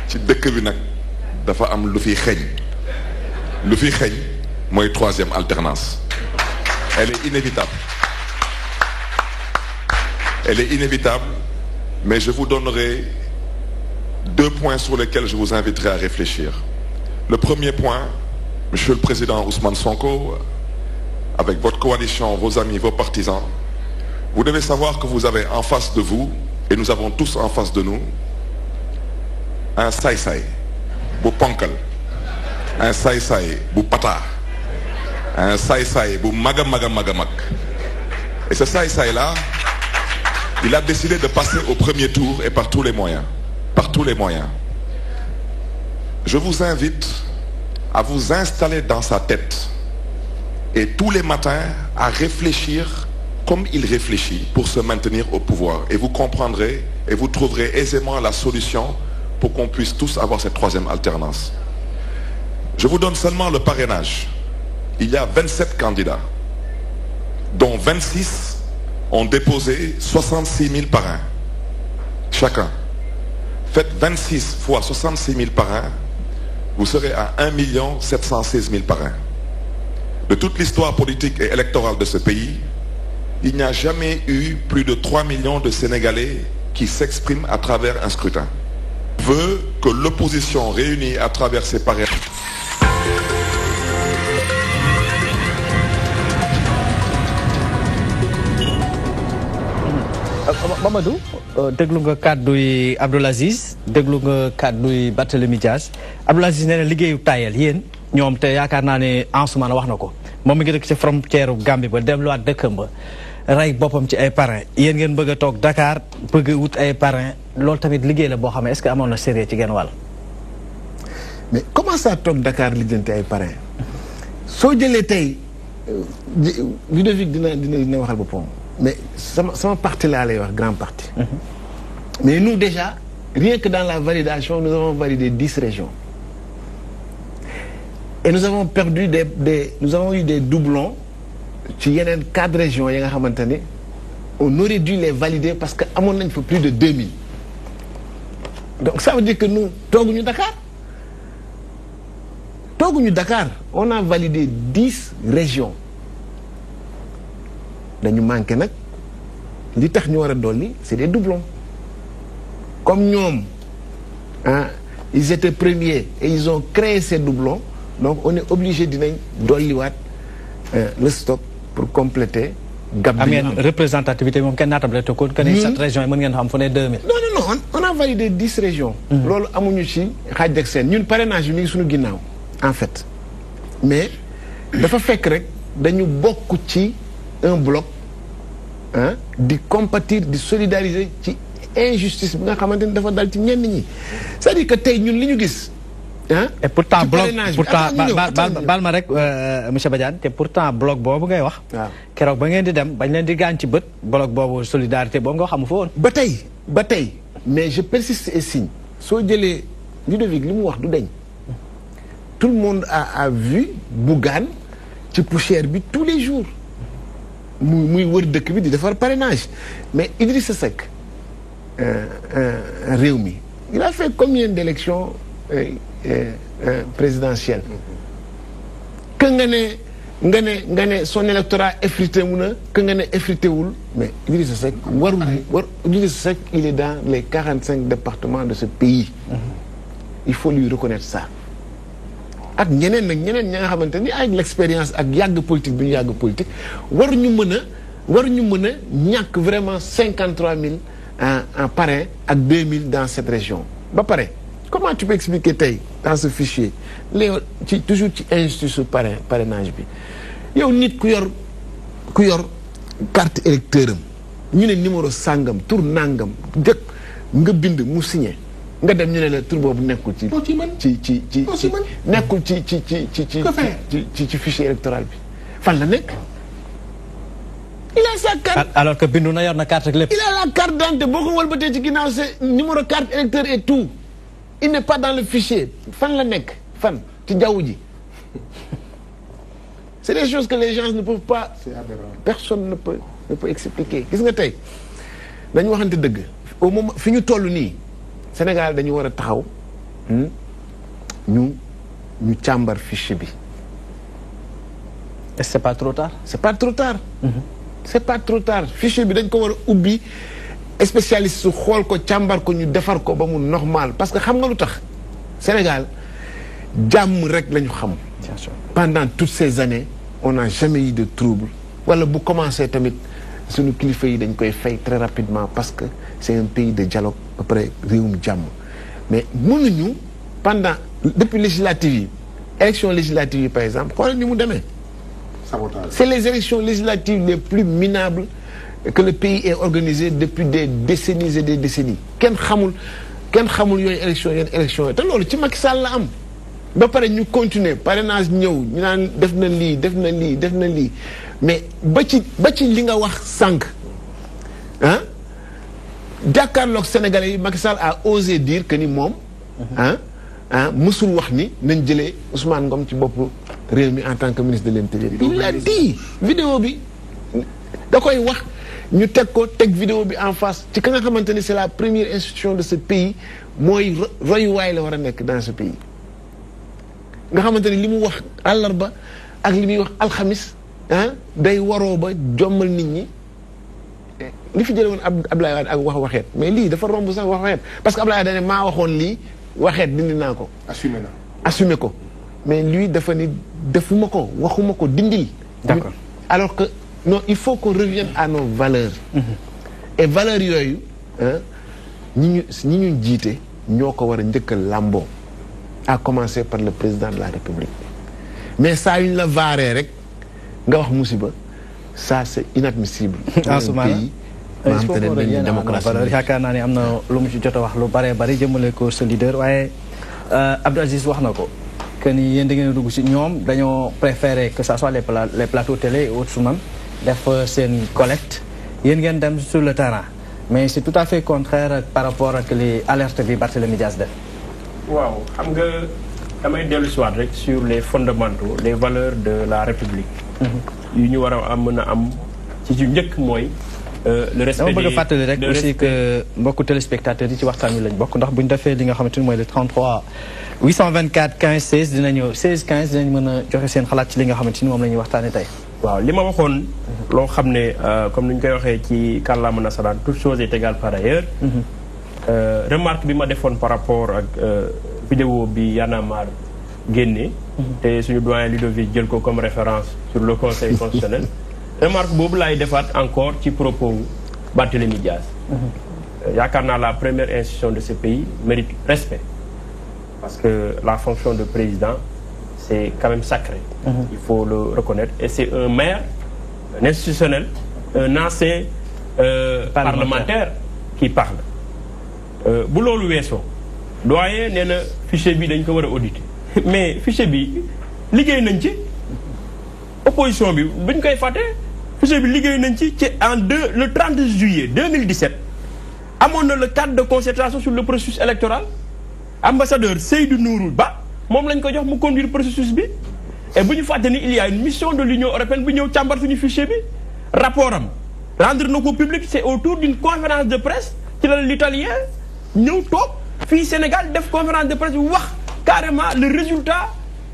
ci dëkk bi nag dafa am lu fiy xeeñ lu fiy xeeñ mooy troisième alternance. Elle est inévitable. Elle est inévitable, mais je vous donnerai 2 points sur lesquels je vous inviterai à réfléchir. Le premier point, Monsieur le Président Ousmane Sonko, avec votre coalition, vos amis, vos partisans, vous devez savoir que vous avez en face de vous, et nous avons tous en face de nous, un saay-saay bu ponkal, un saay-saay bu pata, un saay-saay bu maga maga maga mag. Et ce saay-saay-là, il a décidé de passer au premier tour et par tous les moyens. Par tous les moyens. Je vous invite à vous installer dans sa tête et tous les matins à réfléchir comme il réfléchit pour se maintenir au pouvoir. Et vous comprendrez et vous trouverez aisément la solution pour qu'on puisse tous avoir cette troisième alternance. Je vous donne seulement le parrainage. Il y a 27 candidats. dont 26 ont déposé 66 000 parrains. Chacun. Faites 26 fois 66 000 parrains, vous serez à 1 716 000 parrains. De toute l'histoire politique et électorale de ce pays, il n'y a jamais eu plus de 3 millions de Sénégalais qui s'expriment à travers un scrutin. Je veux que l'opposition réunie à travers ses parrains... Mamadou déglu nga kàddu yi Abdoul Aziz déglu nga kàddu yi Barthélémy Dias Abdoul Aziz nee na liggéeyu tayel yéen ñoom te yaakaar naa ne Ansoumana wax na ko moom mi ngi dëkk ci frontière Gambie ba delluwaat dëkkam ba rey boppam ci ay parrain yéen ngeen bëgg a toog Dakar bëgg a wut ay parrain loolu tamit liggéey la boo xam ne est-ce que amoon na sérieux ci genn wàll. mais comment ça toog Dakar lijjanti ay parrain soo jëlee tey Ludovic dina waxal boppam. Mais sama parti là, les grand parti. Mais nous déjà, rien que dans la validation, nous avons validé 10 régions. Et nous avons perdu nous avons eu des doublons. Il y a 4 régions, on aurait dû les valider parce qu'à mon avis, il faut plus de 2000. Donc ça veut dire que nous, Togouni Dakar, on a validé 10 régions. Dañu manqué nag li tax ñu war a dolli c'est des doublons comme ñoom ils étaient premiers et ils ont créé ces doublons donc on est obligé dinañ dolliwaat le stock pour compléter gap bi am ngeen représentativité moom kenn naatable te ko que ne cette région yi mën ngeen xam fu ne 2000 non on a validé 10 régions loolu amuñu ci xaaj ak seen ñun parrainage bi mi ngi suñu ginnaaw en fait mais dafa fekk rek dañu bokk ci un bloc de compatir, de solidariser ci injustice bi nga xamanteni dafa dal ci ñenn ñi c'est-à-dire que tay ñun li ñu gis et pourtant bloc balma rek monsieur Badiane te pourtant bloc bobu ngay wax kérok ba ngeen di dem bañ leen di gaañ ci bëtt bloc bobu solidarité bobu nga xamu fa woon ba tay mais je persiste et signe soo jëlee Ludovic li mu wax du deñ tout le monde a vu Bougane ci poussière bi tous les jours muy wër dëkk bi di defar parrainage mais Idrissa Seck réew mi il a fait combien d'élections présidentielles que nga ne son électorat effrité mu na que nga ne effrité wul mais Idrissa Seck Idrissa Seck il est dans les 45 départements de ce pays il faut lui reconnaître ça ak ñeneen nag ñeneen ña nga xamante ni avec l'expérience ak yàgg politique bi ñu yàgg politique waruñu mën a ñàkk vraiment 53 000 en parrain ak 2000 dans cette région ba pare comment tu peux expliquer tey dans ce fichier toujours ci injustice su parrainage bi yow nit ku yor carte électeur am ñu ne numéro sàngam tur nàngam jëkk nga bind mu signé nga dem ñu ne la tur boobu nekkul ci nekkul ci fichier électoral bi fan la nekk il a sa carte alors que bindu na yor na carte ak lépp il a la carte d'identité boo ko wëlbatee ci ginnaaw c'est numéro carte électeur et tout il n'est pas dans le fichier fan la nekk fan ci jaww ji c'est des choses que les gens ne peuvent pas personne ne peut expliquer gis nga tey dañu waxante dëgg au moment fi ñu toll nii Sénégal dañu war a taxaw ñu càmbar fichier bi. est-ce que c'est pas trop tard. c'est pas trop tard. c'est pas trop tard fichier bi dañ ko war a ubbi spécialiste su xool ko càmbar ko ñu defar ko ba mu normal parce que xam nga lu tax Sénégal jàmm rek lañu xam. pendant toutes ces années on n'a jamais eu de trouble wala bu commencé tamit suñu kilifa yi dañ koy fay très rapidement parce que c'est un pays de dialogue après réewum jàmm mais mënuñu pendant depuis législative yi élection législative yi par exemple xoolal ni mu demee. c'est les élections législatives les plus minables que le pays ait organisées depuis des décennies et des décennies kenn xamul yooyu élection yenn élection yi te loolu ci Macky Sall la am ba pare ñu continuer parrainage ñëw ñu naan def na lii mais ba ci li nga wax sànq jàkkaarloog Sénégalais yi Macky Sall a osé dire que ni moom mësul wax ni nañ jëlee Ousmane Ngom ci bopp réew mi en tant que ministre de l'Intérieur il l'a dit vidéo bi da koy wax ñu teg ko teg vidéo bi en face ci ka nga xamante ni c'est la première institution de ce pays mooy royuwaay la war a nekk dans ce pays nga xamante ni li mu wax àllarba ak li muy wax alxamis day waroo ba jommal nit ñi li fi jële woon Abdoulaye Wade ak waxeet mais lii dafa romb sax waxeet parce que Abdoulaye Wade ne maa waxoon lii waxeet dindi naa ko assumé ko mais lui dafa ni defuma ko waxuma ko dindil d'accord alors que non il faut qu'on revienne à nos valeurs et valeurs yooyu ñi ñu jiite ñoo ko war a njëkk a làmboo à commencer par le président de la République mais saa yuñ la vaaree rek nga wax musiba ça c'est inadmissible yaakaar naa ne am na lu mu ci jot a wax lu bare bari jëmale ko sa leader waaye Abdou Aziz wax na ko que ni yéen da ngeen a dugg si ñoom dañoo préférer que ça soit les plateaux télé et autres su man def seen collecte yéen ngeen dem sur le terrain mais c'est tout à fait contraire par rapport ak les alertes bi Barthélémy Dias def waaw xam nga damay dellu si waat rek sur les fondamentaux les valeurs de la République yu ñu war a mën a am ci ci njëkk mooy le respect dama bëgg a fàttali rek aussi que mbokku téléspectateurs yi ci waxtaan wi lañ bokk ndax bu ñu defee li nga xamante ni mooy le 33 824 15 16 dinañu 16 15 dinañ mën a joxe seen xalaat ci li nga xamante ni moom la ñuy waxtaanee tey. waaw li ma waxoon loo xam ne comme ni ñu koy waxee ci kàllaama nasaraan toute chose est égale par ailleurs. remarque bi ma defoon par rapport ak vidéo bi Y'en a marre génne. te suñu doyen Ludovic jël ko comme référence sur le conseil constitutionnel. remarque boobu laay defaat encore ci propos Barthélémy Dias. yaakaar naa la première institution de ce pays mérite respect. parce que la fonction de président c'est quand même sacré. Il faut le reconnaître et c'est un maire, un institutionnel, un ancien parlementaire qui parle. bu loolu weesoo doyen nee na fichier bi dañ ko war a auditer mais fichier bi liggéey nañ ci opposition bi buñ koy fàtte fichier bi liggéey nañ ci le 30 juillet 2017 amoon na le cadre de concertation sur le processus électoral ambassadeur Seydou Nourou Ba moom lañ ko jox mu conduire processus bi et bu ñu fàtte ni il y a une mission de l'Union européenne bu ñëw càmbar suñu fichier bi rapport am rendre na ko public c'est autour d'une conférence de presse ci la l'italien ñëw toog fii Sénégal def conférence de presse wax carrément le résultat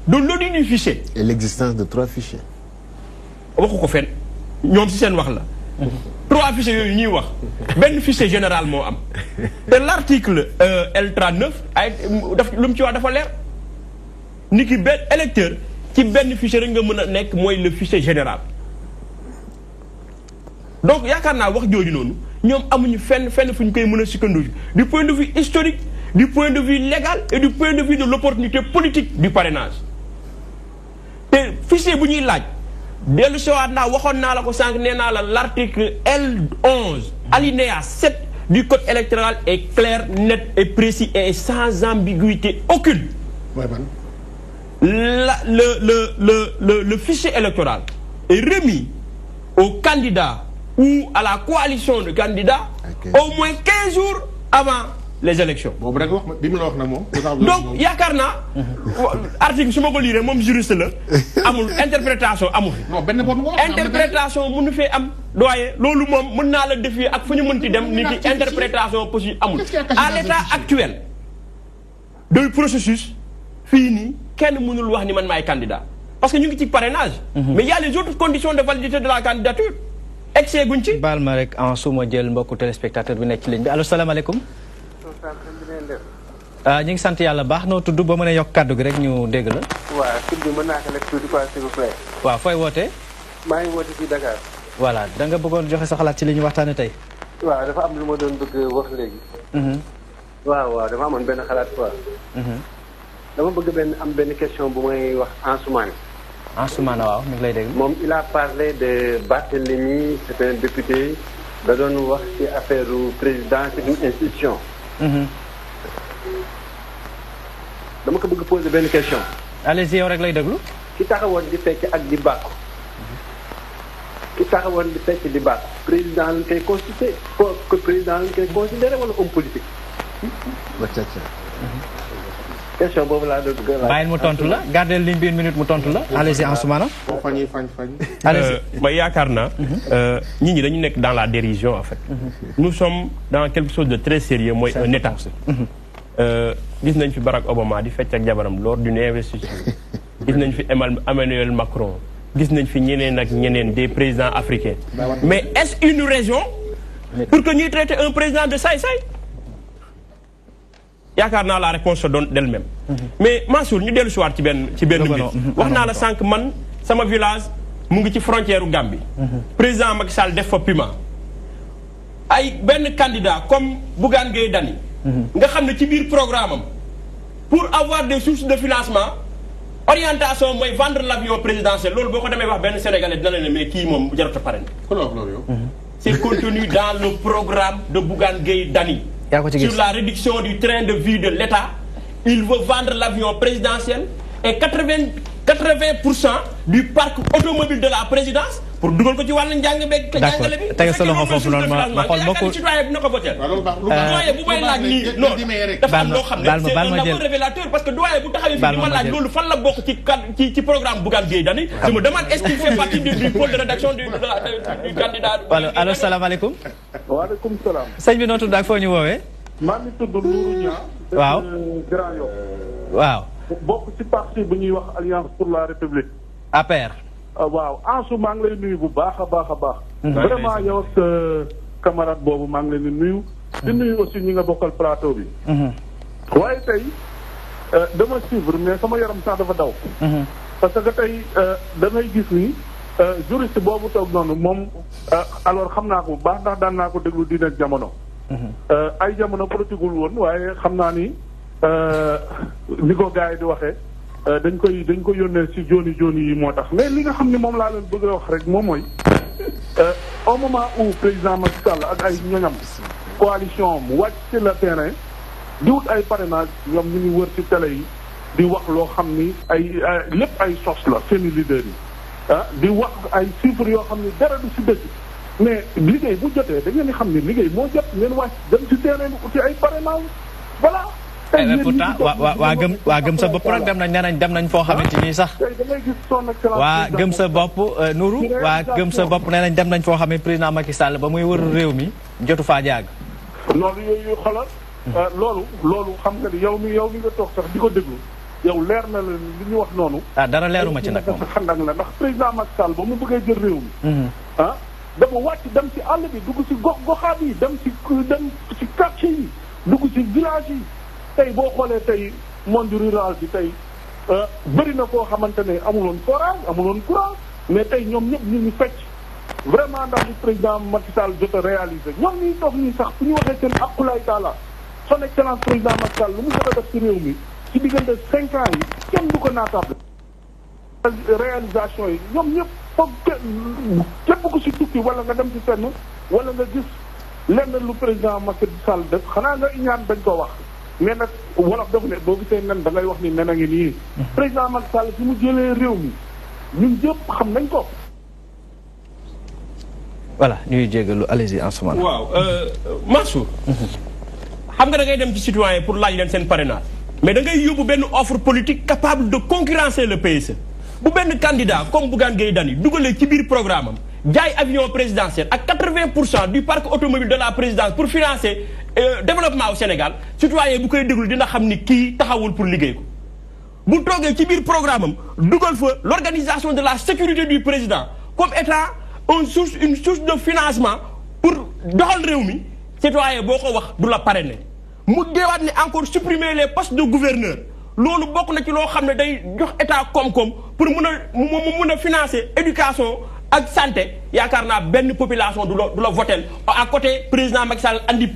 de l'audit du fichier. Et l'existence de 3 fichiers. waxu ko fenn ñoom si seen wax la. 3 fichiers yooyu ñuy wax benn fichier général moo am te l'article L39 ay daf lu mu ci wax dafa leer ni ki benn électeur ci benn fichier rek nga mën a nekk mooy le fichier général. donc yaakaar naa wax jooju noonu ñoom amuñu fenn fu ñu koy mën a sukkandiku du point de vue historique du point de vue légal et du point de vue de l'opportunité politique du parrainage te fichier bu ñuy laaj dellu siwaat naa waxoon naa la ko sànq nee naa la l'article L11 alinéa 7 du code électoral est clair, net et précis et sans ambiguïté aucune. Le fichier électoral est remis aux candidats ou à la coalition de candidats au moins 15 jours avant les élections. Donc, yakarna article suma ko lire mom juriste la amul interprétation amul. Non ben interprétation mënu fee am doyen lolu mom mën na la défier ak fuñu mënti dem ni ki interprétation possible amul. À l'état actuel du processus fini kenn mënul wax ni man maay candidat parce que ñu ngi ci parrainage. Mais il y a les autres conditions de validité de la candidature. Excès guñ ci. Baal ma rek en suma jël mbokku téléspectateur bi nekk ci ligne bi allo salaamaaleykum. ñu ngi sant yàlla baax noo tudd ba mën a yokk kàddu gi rek ñu dégg la. waaw tur bi mën naa ko lekk tuuti quoi s'il vous plaît. waaw fooy wootee. maa ngi woote fii Dakar. voilà da nga bëggoon joxe sa xalaat ci li ñu waxtaanee tey. waaw dafa am lu ma doon bëgg wax léegi. waaw dafa amoon benn xalaat quoi. dama bëgg am benn question bu may wax Ansoumana. Ansoumana waaw ñu ngi lay dégg. moom il a parlé de Barthélémy c'est un député da doon wax ci affaire président c'est une institution. dama ko bëgg poser benn question. allez-y yow rek lay déglu. ki taxawoon di fecc ak di bàkku. ki taxawoon di fecc di bàkku. président lañ koy constitué que président lañ koy considéré wala homme politique. question boobu laa doon gën a. bàyyil mu tontu la gardez ligne bi 1 minute mu tontu la allez-y Ansoumana. ma yaakaar naa nit ñi dañu nekk dans la dérision en fait. nous sommes dans quelque chose de très sérieux mooy un état. gis nañ fi Barack Obama di fecc ak jabaram lors d'une investiture. gis nañ fi Emmanuel Macron. gis nañ fi ñeneen ak ñeneen des présidents africains. mais est-ce une raison pour que ñuy traiter un président de saay-saay. yaakaar naa la réponse se donne d'elle-même. mais Mansour ñu dellu si waat ci benn mbir. wax naa la sànq man sama village mu ngi ci frontière u Gambie. président Macky Sall def fa piment. ay benn candidat comme Bougane Gueye Dany. nga xam ne ci biir programme am pour avoir des sources de financement orientation mooy vendre l'avion présidentiel loolu boo ko demee wax benn Sénégalais dina la ne mais kii moom jarut a pare na. c'est contenu dans le programme de Bougane Gueye Dany. Sur la réduction du train de vie de l'État, il veut vendre l'avion présidentiel et 80% du parc automobile de la présidence pour dougal ko ci wàllu njàng beeg njàngale bi. tey sa loxo foofu noonu ma xool mbokku citoyen bi na ko voté. doyen bu may laaj nii non dafa am loo xam ne c'est un aveu révélateur parce que doyen bu taxawee fii di ma laaj loolu fan la bokk ci programme Bougane Gueye Dany. je me demande est-ce qu'il fait partie du pôle de rédaction du candidat. allo salaamaaleykum. waaleykum salaam. sëñ bi noo tudd ak foo ñu woowee. maa ngi tudd Nourou Niang. waaw Grand Yoff. waaw. bokk ci parti bu ñuy wax Alliance pour la République. APR. waaw Ansou maa ngi lay nuyu bu baax a baax a baax. vraiment yow ak camarade boobu maa ngi leen di nuyu. di nuyu aussi ñi nga bokkal plateau bi. waaye tey dama suivre mais sama yaram sax dafa daw. parce que tey damay gis ni juriste boobu toog noonu moom alors xam naa ko bu baax ndax daan naa ko déglu di nekk jamono. ay jamono politigul woon waaye xam naa ni ni ko gars yi di waxee. dañ ko yónnee ci joni yi moo tax mais li nga xam ne moom laa leen bëgg a wax rek moom mooy au moment où président Macky Sall ak ay ñoñam coalition mu wàcc ci le terrain di wut ay parrainage ñoom ñu ngi wër ci télé yi di wax loo xam ni ay lépp ay sos la seeni leader yi di wax ay chiffres yoo xam ni dara du ci dëgg mais liggéey bu jotee da ngeen di xam ni liggéey moo jot ngeen wàcc dem ci terrain bi uti ay parrainage voilà. pourtant waa gëm sa bopp nag dem nañ foo xamante ni sax waa gëm sa bopp Nourou waa gëm sa bopp nee nañ dem nañ foo xam ne président Macky Sall ba muy wër réew mi jotu faa jaag. loolu yooyu xoolal. loolu xam nga ni yow mi nga toog sax di ko déglu yow leer na la li ñu wax noonu. dara leeruma ci nag moom xandak la ndax président Macky Sall ba mu bëggee jël réew mi. dafa wàcc dem ci àll bi dugg ci goxaat yi dem ci quartier yi dugg ci village yi. tey boo xoolee tey monde rural bi tey bëri na koo xamante ne amuloon forage amuloon courant mais tey ñoom ñëpp ñu ngi fecc vraiment ndax li président Macky Sall jot a réalisé ñoom ñuy toog nii sax fu ñu waxee seen aqulaay taala son excellence président Macky Sall lu mu jot a def ci réew mi ci diggante 5 ans yi kenn du ko naatable réalisation yi ñoom ñëpp foog képp ku si tukki wala nga dem ci fenn wala nga gis lenn lu président Macky Sall def xanaa nga iñaan dañ ko wax mais nag wolof dafa ne boo gisee nen da ngay wax ni nen a ngi nii. président Macky Sall fi mu jëlee réew mi ñun ñëpp xam nañ ko. voilà ñuy jégalu allez-y en ce moment. waaw Mansour. xam nga da ngay dem ci citoyen pour laaj leen seen parrainage. mais da ngay yóbbu benn offre politique capable de concurrencer le PSE. bu benn candidat comme Bougane Gueye Dany dugalee ci biir programme am jaay avion présidentiel ak 80% du parc automobile de la présidence pour financer développement au Sénégal citoyen bu koy déglu dina xam ni kii taxawul pour liggéey ko. bu toogee ci biir programme am dugal fa l'organisation de la sécurité du président comme étant une source de financement pour doxal réew mi citoyen boo ko wax du la parrainer. mu deewaat ne encore supprimer les postes de gouverneur loolu bokk na ci loo xam ne day jox état koom-koom pour mun a financer éducation ak santé yaakaar naa benn population du la voter à côté président Macky Sall andi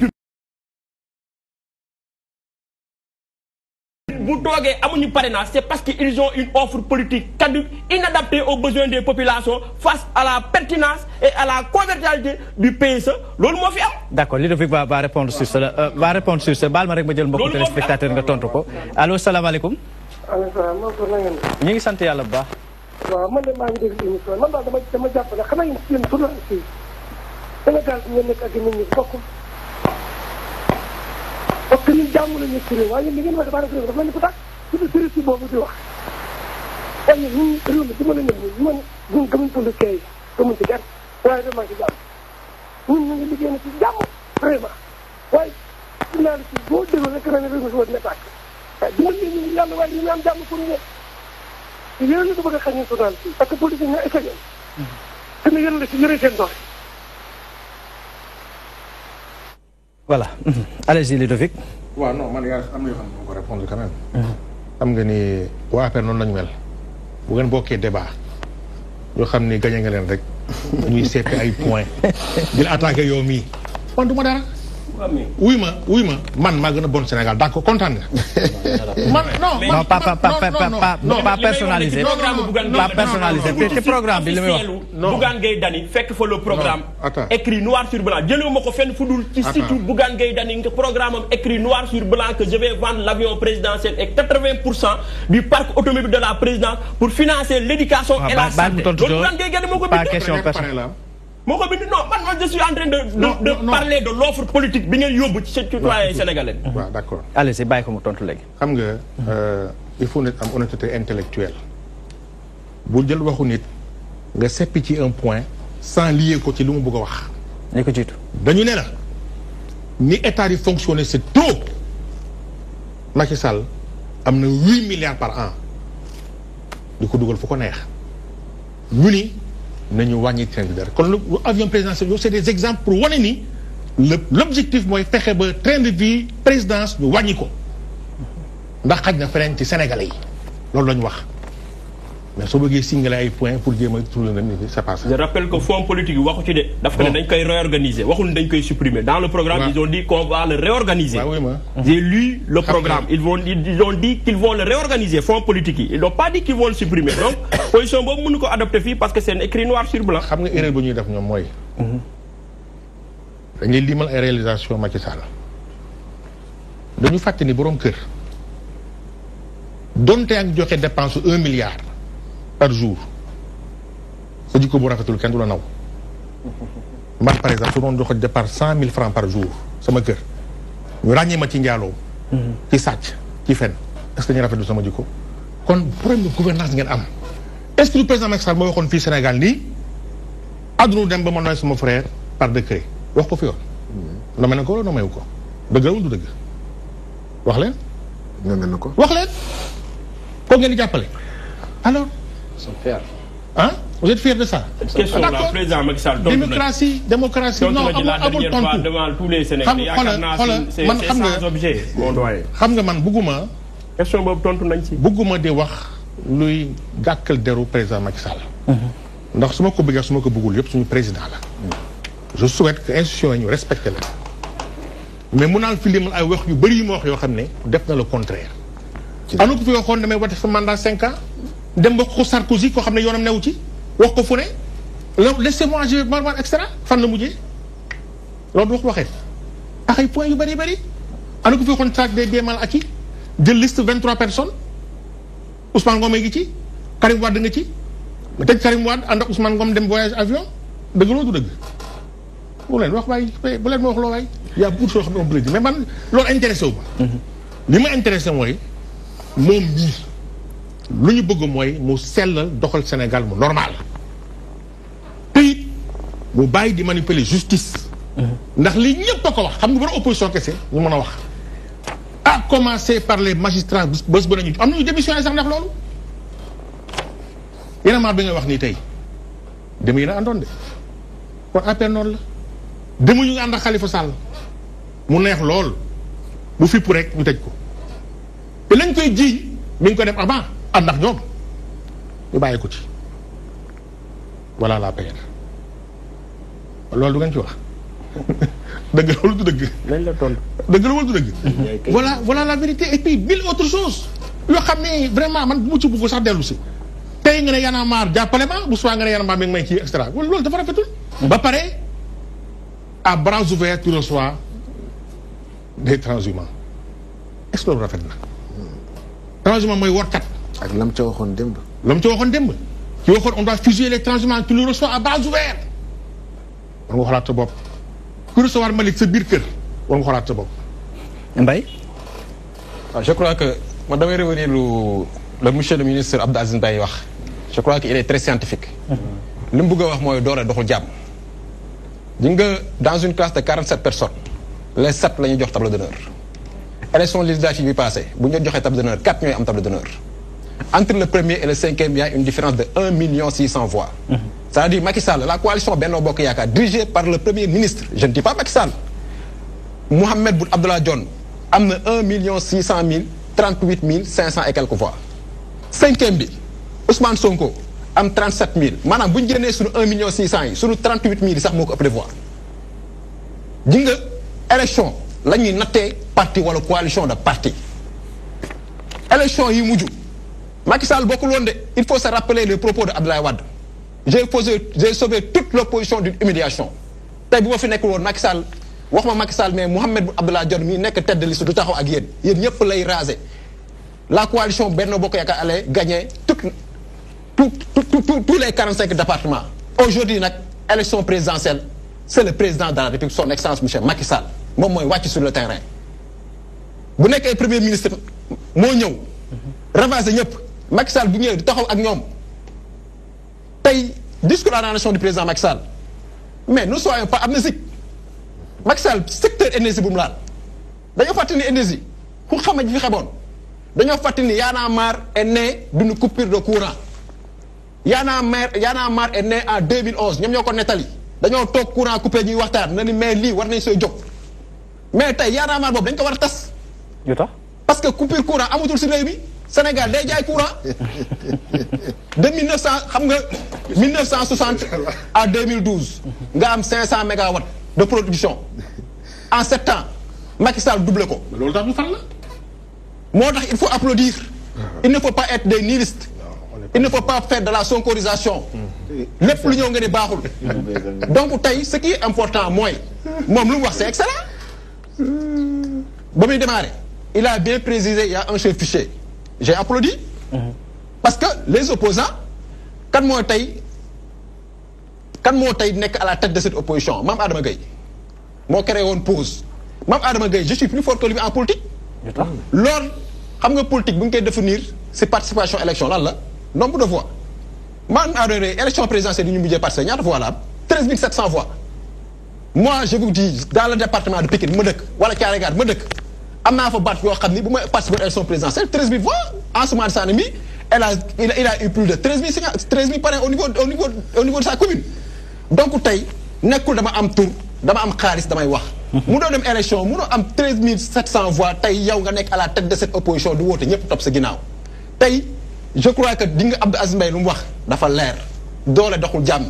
bu toogee amuñu parrainage c'est parce qu'ils ont une offre politique caduque inadaptée aux besoins des populations face à la pertinence et à la convivialité du PSE loolu moo fi am. d'accord Ludovic va répondre sur cela baal ma rek ma jël mbokku téléspectateur nga tontu ko allo salaamaaleykum. allo salaam. ñu ngi sant yàlla bu baax. waaw man de maa ngi dégg émission man daal dama jàpp ne xanaa yéen journaliste yi Sénégal bi ngeen nekk ak nit ñi bokkul parce que ñun jàmm nañu ci réew waaye yéen li ngeen wax dafa mel ni ku tàkk ci boobu di wax waaye ñun réew mi dama la ñëw man ñun gëmuñ politique yi gëmuñ ci kenn waaye dama ci jàmm ñun ñu ngi liggéey na ci jàmm vraiment waaye dinaa la ci boo déggoo rek na ne réew mi suba dina tàkk waaye dina leen ñu yàlla waaye ñu am jàmm pour ñu yéen la ko bëgg a xañee total fii parce que politique ñoo essayé te ne yéen la ci yëre seen doole. Voilà. Allez-y, Ludovic. waaw non man yaa am na yoo xam ne moo ko répondre quand même. xam nga ni waa APR noonu lañu mel bu ngeen bokkee débat yoo xam ni gañe nga leen rek ñuy seppi ay points di la attaqué yow mii man du ma dara. wuy ma man maa gën a bon Sénégal d'accord kontaan nga. man non pas personnalisé. pas personnalisé te programme bi li muy wax. Bougane Gueye Dany fekk fa le programme. écrit noir sur blanc jëlewu ma ko fenn fu dul ci site Bougane Gueye Dany nga programme am écrit noir sur blanc que je vais vendre l'avion présidentiel et 80% du parc automobile de la présidence pour financer l'éducation et la santé. loolu Bougane Gueye Dany moo ko bind. moo ko bind non man je suis en train de parler de l'offre politique bi ngeen yóbbu ci citoyen sénégalais. waaw d'accord. allez c'est bàyyi ko mu tontu léegi. xam nga il faut nit am honnêteté intellectuelle bu jël waxu nit nga seppi ci un point sans lier ko ci lu mu bëgg a wax. ni ko jiitu. dañu ne la ni état di fonctionner c'est trop. Macky Sall am na 8 milliards par an di ko dugal fu ko neex ñu ni nañu wàññi train de vie kon lu avion présidentiel yooyu c'est des exemples pour wane ni l'objectif mooy fexe ba train de vie présidence ñu wàññi ko ndax xaj na feneen ci sénégalais yi loolu la ñu wax mais soo bëggee singale ay points pour jéem a trouver leen c'est pas ça. je rappelle que fonds politique yi waxu ci de. daf ko ne dañ koy réorganiser waxul dañ koy supprimer dans le programme ils ont dit qu'on va le réorganiser. j'ai lu le programme ils ont dit qu'ils vont le réorganiser fonds politique yi ils n'ont pas dit qu'ils vont le supprimer donc position boobu mënu ko adopter fii parce que c'est écrit noir sur blanc. xam nga erreur bu ñuy def ñoom mooy. dañuy limal ay réalisation Macky Sall dañu fàtte ni borom kër donte ak joxe dépense 1 milliard. par jour sa jikko bu rafetul kenn du la naw man par exemple su doon joxe dépense 100 000 francs par jour sama kër ñu ràññee ma ci njaaloo ci sàcc ci fen est-ce que ñu rafetlu sama jikko kon problème de gouvernance ngeen am est-ce que le président Macky Sall moo waxoon fii Sénégal nii àdduna dem ba ma nooy sama frère par décret wax ko fi yoon nommé na ko wala nommé wu ko dëgg la wala du dëgg wax leen nommé na ko wax leen ko ngeen di jàppale alors hein vous êtes fiers de ça. question la président Macky Sall démocratie non amul tontu devant tous les Sénégalais man xam nga man bugguma question boobu tontu nañ ci bugguma di wax luy gàkkal deru président Macky Sall ndax su ma ko bëggee su ma ko bëggul yëpp suñu président la je souhaite que institution yi ñu respecté la mais mun naa fi limal ay wax yu bëri yu ma wax yoo xam ne def na le contraire anu ko fi waxoon damay wate fa mandat 5 ans dem ba ko Sarkozy koo xam ne yoonam newu ci wax ko fu ne laissez-moi je marman extra fan la mujjee loolu du wax waxee ak ay points yu bëri bëri anu ko fi waxoon traque des biens mal acquis jël liste 23 personnes Ousmane Ngom ngi ci Karim Wade nga ci ma tëj Karim Wade ànd ak Ousmane Ngom dem voyage avion dëgg loolu du dëgg bu leen wax waay bu leen ma wax loo waay y a beaucoup de choses xam ne on peut le dire mais man loolu intéressé wu ma li ma intéressé mooy moom mii lu ñu bëgg mooy mu sellal doxal Sénégal mu normal te it mu bàyyi di manipuler justice ndax li ñëpp a ko wax xam nga bara opposition kese ñu mën a wax à commencer par les magistrats bés ba nañu am nañu démissionné sax ndax loolu yéen a maar bi nga wax nii tey dem yéen a àndoon de kon APR noonu la demu ñu ngi ànd ak Khalifa Sall mu neex lool bu fippu rek ñu tëj ko te lañ koy jiiñ mi ngi ko def avant ànd ak ñoom ñu bàyyi ko ci voilà la APR loolu du ngeen ci wax dëgg la wala du dëgg. lañ la tontu. dëgg la wala du dëgg. voilà la vérité et puis bil autre chose yoo xam ne vraiment man bu mu ci bugg sax dellu si tey nga ne Y'en a marre jàppale ma bu soobee nga ne Y'en a marre mi ngi may kii extra loolu dafa rafetul. ba pare à bras ouverts tu reçois des transhumants est-ce que loolu rafet na. transhumant mooy workat. ak lam ca waxoon démb. lam ca waxoon démb. ci waxoon on doit fusiller les transhumants tu le reçois à bras ouverts. war nga xalaat sa bopp. ku recevoir Malick sa biir kër war nga xalaat sa bopp. Mbaye. waaw je crois que ma damay revenir le monsieur le ministre Abdou Aziz Mbaye wax je crois qu'il est très scientifique. li mu bëgg a wax mooy doole doxul jàmm. di nga dans une classe de 47 personnes les 7 la ñuy jox tableau d'honneur. élection législative bi passé bu ñu joxee tableau d'honneur 4 ñooy am tableau d'honneur. entre le premier et le cinquième il y a une différence de 1 600 000 voix. c'est-à-dire Macky Sall la coalition Benno Bokk Yaakaar dirigée par le premier ministre je ne dis pas Macky Sall. Mohamed Boun Abdallah Dionne am na 1 600 000 38 500 et quelques voix. cinquième bi Ousmane Sonko am 37 000 maanaam bu ñu génnee suñu 1 600 000 yi suñu 38 000 yi sax moo ko ëpp de voix. ji nga élection la ñuy nattee parti wala coalition de parti. élection yi mujj Macky Sall bokkul woon de il faut se rappeler les propos de Abdoulaye Wade. j'ai sauvé toute l'opposition d'une humiliation tey bu ma fi nekkul woon Macky Sall wax ma Macky Sall mais Mohamed Boun Abdallah Dionne mii nekk tête de liste du taxaw ak yéen ñëpp lay raser. La coalition Benno Bokk Yaakaar allait gagner tous les 45 départements. Aujourd'hui, l'élection présidentielle, c'est le président de la République, son excellence M. Macky Sall. Moi, je suis sur le terrain. Vous n'êtes que le premier ministre, moi, je ravasé Macky Sall, vous êtes avec nous. Tay, discours à la nation du président Macky Sall. Mais nous ne soyons pas amnésiques. Macky Sall, secteur énergie, vous me l'avez. D'ailleurs, il faut une énergie. Vous savez ce que c'est bon. D'ailleurs, Y'en a marre est né d'une coupure de courant. Y'en a marre est né en 2011. Nous avons Nathalie. D'ailleurs, le courant coupé du water. Nous avons mis li, warné ce job. Mais Y'en a marre, nous avons tas. Parce que coupure courant, amutul ci réew mi Sénégal day jaay courant. De 1960 à 2012, nous avons 500 mégawatts de production. En 7 ans, Macky Sall double ko. Il faut applaudir. Il ne faut pas être des nihilistes. Il ne faut pas faire de la sonkorisation. Le plus ñoo nga ne baaxul. Donc ce qui est important moi c'est excellent. Ba muy démarrer, il a bien précisé, il y a un chef fichier. J'ai applaudi. Parce que les opposants kan moo tey nekk à la tête de cette opposition Mame Adama Gueye moo créé woon pause. Mame Adama Gueye je suis plus fort que lui en politique. Lors xam nga politique bu ñu koy définir c'est participation à l'élection lan la nombre de voix man adoré élection présidentielle yi ñu mujjee participer ñaata voix la am 13 700 voix. Moi je vous dis dans le département de Pikine ma dëkk wala Thiaroye Gare ma dëkk am naa fa baat yoo xam ni bu ma participer à l'élection présidentielle 13 000 voix Ansoumana Sané mi il a eu plus de 13 000 parrains au niveau de sa commune. Donc tey nekkul dama am tour dama am xaalis damay wax. mu doon dem élection mu doon am 13 700 voix tey yow nga nekk à la tête de cette opposition du woote ñëpp topp sa ginnaaw. tey je crois que di nga Abdou Aziz Mbaye lu mu wax dafa leer doole doxul jàmm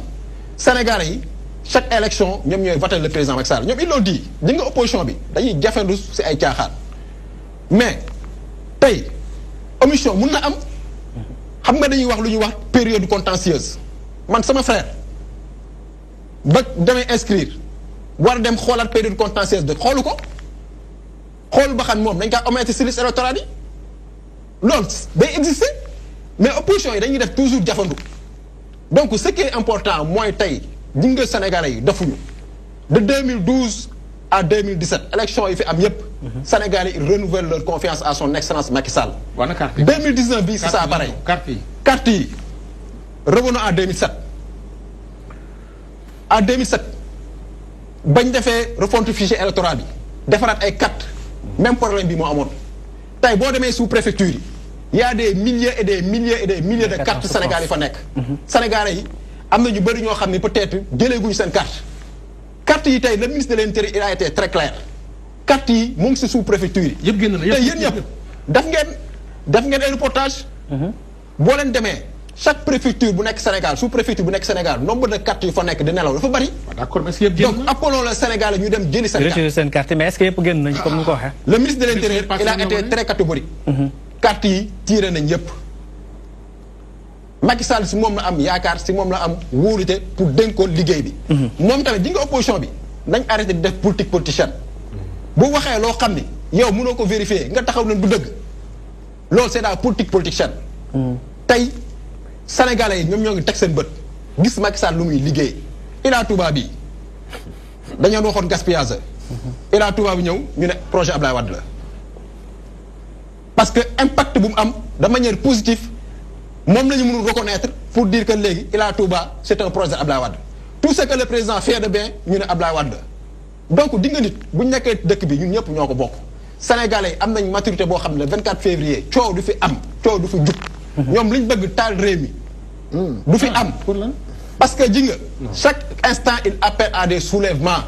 Sénégalais yi chaque élection ñoom ñooy voter le président Macky Sall ñoom ils l'ont dit di nga opposition bi dañuy jafendu si ay caaxaan. mais tey omission mun na am xam nga dañuy wax lu ñuy wax période contentieuse man sama frère ba damay inscrire. war dem xoolaat période contentieuse de xoolu ko xool ba xam moom dañ kaa omettre ci liste électorale yi loolu day exister mais opposition yi dañuy def toujours jafandu donc ce qui est important mooy tey ji nga Sénégalais yi defuñu de 2012 à 2017 élection yi fi am yépp Sénégalais yi renouvellent leur confiance à son excellence Macky Sall. 2019 bi c'est ça pareil. carte yi revenons en 2007 en 2007. bañ defee refonte fichier électoral bi defaraat ay carte même problème bi moo amoon tey boo demee sous préfecture yi y a des milliers et des milliers et des milliers de cartes Sénégal yi fa nekk. Sénégalais yi am na ñu bëri ñoo xam ne peut-être jëleeguñu seen carte yi tey le ministre de l'Intérieur il a été très clair carte yi mu ngi si sous préfecture yi. yëpp génn na yëpp yéen ñëpp def ngeen ay reportage boo leen demee. Chaque préfecture bu nekk Sénégal sous préfecture bu nekk Sénégal nombre de cartes yu fa nekk di nelaw dafa bari. D'accord mais est-ce que yëpp génn donc appelons le Sénégal ñu dem jëli seen carte. Mais est-ce que yëpp génn nañ comme ni ko waxee. Le ministre de l'Intérieur il a été très catégorique. carte yi tiré nañ yëpp. Macky Sall si moom la am yaakaar si moom la am wóolute pour dénkoon liggéey bi. moom tamit di nga opposition bi nañ arrêté di def politique politicienne. bu waxee loo xam ni yow mënoo ko vérifier nga taxaw nañ du dëgg loolu c'est la politique politicienne. tey. Sénégalais yi ñoom ñoo ngi teg seen bët gis Macky Sall lu muy liggéey Ila Touba bi dañoo waxoon gaspillage Ila Touba bi ñëw ñu ne projet Ablaye Wade la parce que impact bu mu am de manière positive moom la ñu mënul reconnaître pour dire que léegi Ila Touba c'est un projet Abdoulaye Wade tout ce que le président fait de bien ñu ne Abdoulaye Wade donc di nga nit bu ñu nekkee dëkk bi ñun ñëpp ñoo ko bokk sénégalais am nañ maturité boo xam ne 24 février coow du fi am coow du fi jub ñoom liñ bëgg taal réew mi du fi am parce que ji nga chaque instant il appelle à des soulèvements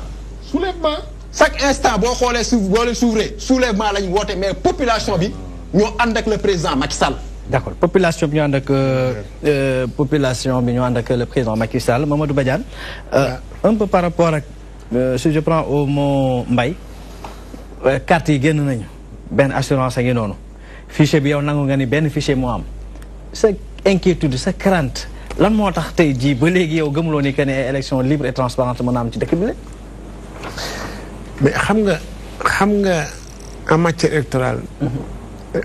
chaque instant boo xoolee su boo leen s'ouvrir soulèvement lañ woote mais population bi ñoo ànd ak le président Macky Sall. D'accord population bi ñoo ànd ak le président Macky Sall Mamadou Badiane un peu par rapport ak si je prends au mot Mbaye carte yi génn nañu benn assurance a ngi noonu fichier bi yow nangu nga ni benn fichier moo am sa inquiétude sa crainte lan moo tax tey jii ba léegi yow gëmuloo ni que ne élection libre et transparente mën a am ci dëkk bi la. mais xam nga en matière électorale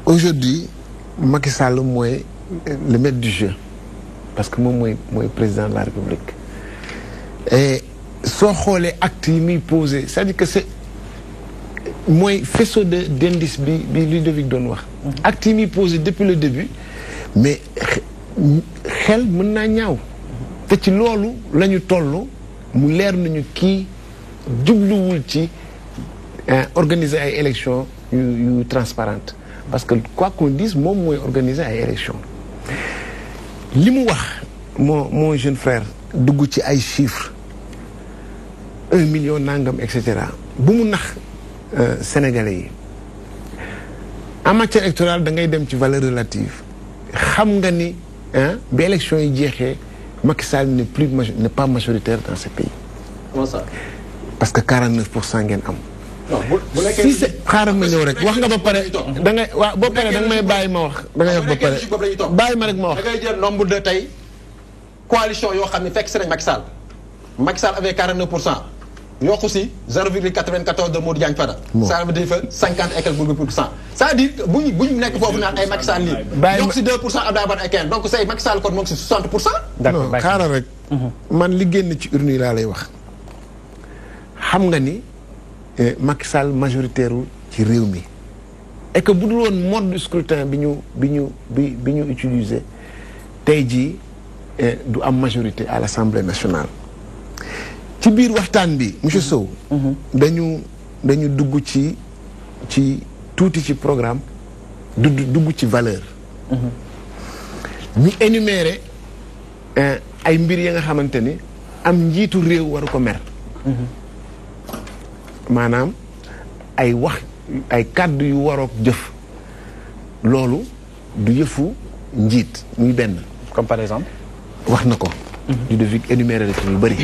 aujourd'hui Macky Sall mooy le maître du jeu parce que moom mooy président de la République et soo xoolee acte yi muy posé c'est-à-dire que c'est mooy faisceau d'indice bi Ludovic doon wax acte yi muy posé depuis le début mais xel mën naa ñaaw te ci loolu la ñu toll mu leer nañu kii jubluwul ci organiser ay élections yu transparentes parce que quoi qu'on dise moom mooy organiser ay élections li mu wax mon jeune frère dugg ci ay chiffres 1 million nangam et cetera bu mu nax sénégalais yi en matière électorale da ngay dem ci valeur relative xam nga ni bi élections yi jeexee Macky Sall n'est pas majoritaire dans ce pays. Comment ça? Parce que 49% ngeen am. non bu nekkee si c'est xaaral ma ñëw rek wax nga ba pare da ngay waaw boo paree da nga may bàyyi ma wax. da ngay wax ba pare bàyyi ma rek ma wax. da ngay jël nombre de tey coalition yoo xam ne fekk si nañ Macky Sall. Macky Sall avait 49%. yokku si 0,94 de Modou Diagne Fada. ça veut dire que 50 et quelques %. c'est-à-dire que bu ñu nekk foofu naan ay Macky Sall lii. yokku si 2% Abdoulaye Wade ay 15 donc say Macky Sall kon moom si 60%. d'accord non xaaral rek. man li génn ci urne yi laa lay wax. xam nga ni Macky Sall majoritaire ci réew mi et que bu dul woon mode de scrutin bi ñu utiliser tey jii du am majorité à l'Assemblée nationale. ci biir waxtaan bi monsieur Sow. dañu dugg ci tuuti ci programme dugg ci valeur. ñu énumérer ay mbir ya nga xamante ni am njiitu réew waru ko mer. maanaam ay wax ay kàddu yu warook jëf loolu du yëfu njiit muy benn. comme par exemple. wax na ko. Ludovic énuméré la ci lu bëri.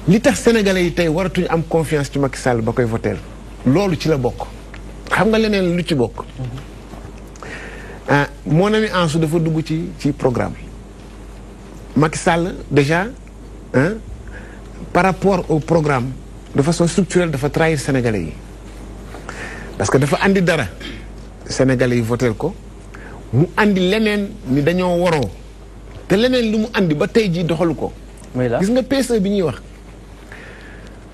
li tax sénégalais yi tey waratuñu am confiance ci Macky Sall ba koy voteel loolu ci la bokk xam nga leneen lu ci bokk. mon ami Ansou dafa dugg ci programme Macky Sall déjà par rapport au programme de façon structurelle dafa trahir sénégalais yi parce que dafa andi dara sénégalais yi voteel ko mu andi leneen ni dañoo waroo te leneen lu mu andi ba tey jii doxalu ko. gis nga PSE bi ñuy wax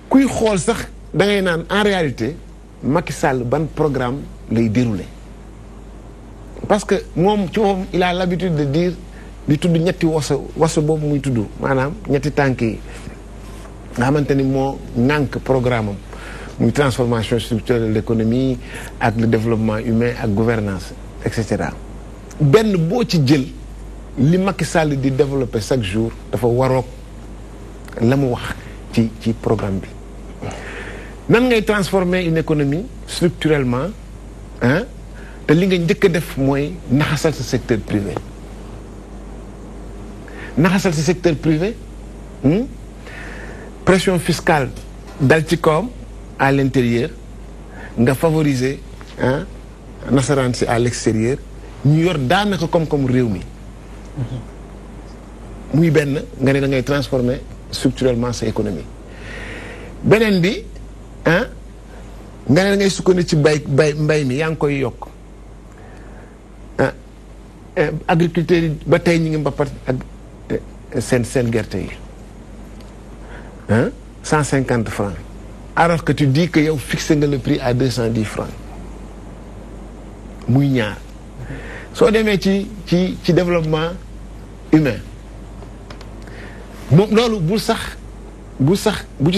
kuy xool sax da ngay naan en réalité Macky Sall ban programme lay dérouler parce que moom ci moom il a l'habitude de dire di tudd ñetti waso boobu muy tudd maanaam ñetti tànk yi nga xamante ni moo ŋànk programme am muy transformation structurelle de l'économie ak le développement humain ak gouvernance et cetera benn boo ci jël li Macky Sall di développer chaque jour dafa waroog la mu wax ci programme bi nan ngay transformer une économie structurellement te li nga njëkk a def mooy naxasal sa secteur privé naxasal sa secteur privé pression fiscale dal ci kawam à l'intérieur nga favoriser nasaraan si à l'extérieur ñu yor daanaka koom-koom réew mi muy benn nga ne da ngay transformer structurellement sa économie beneen bi nga ne da ngay sukkandiku ci mbay mi yaa ngi koy yokk agriculteurs yi ba tey ñu ngi mbappat ak seen gerte yi 150 francs alors que tu dis que yow fixé nga le prix à 210 francs muy ñaar soo demee ci développement humain moom loolu bu ci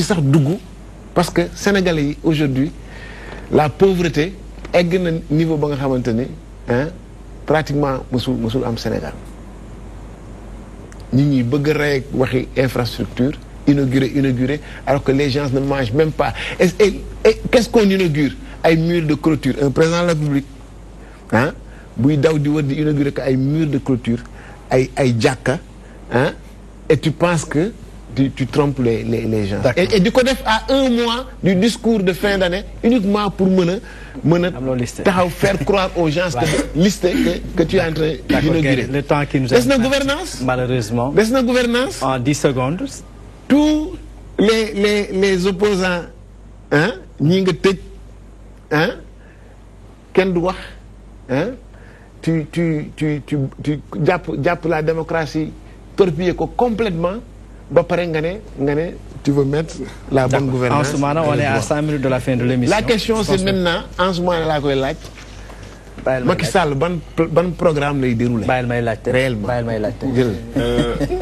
sax dugg parce que Sénégalais yi aujourd'hui la pauvreté egg na niveau ba nga xamante ni pratiquement musul am Sénégal nit ñi bëgg rek waxi infrastructure inaugurer alors que les gens ne mangent même pas et qu'est-ce qu'on inaugure ay murs de clôture un président de la République buy daw di wër di inaugurer que ay murs de clôture ay jàkka et tu penses que tu trompes les gens. Et du coup, à un mois du discours de fin d'année, uniquement pour faire croire aux gens que tu es en train d'inaugurer. Le temps qui nous est-ce une gouvernance? Malheureusement. Est-ce une gouvernance? En 10 secondes. Tous les opposants, tu la démocratie torpiller complètement. Tu veux mettre la bonne gouvernance. En ce moment, on est à 5 minutes de la fin de l'émission. La question, c'est maintenant, en ce moment, là, Macky Sall, bon programme lay déroulé. Réellement.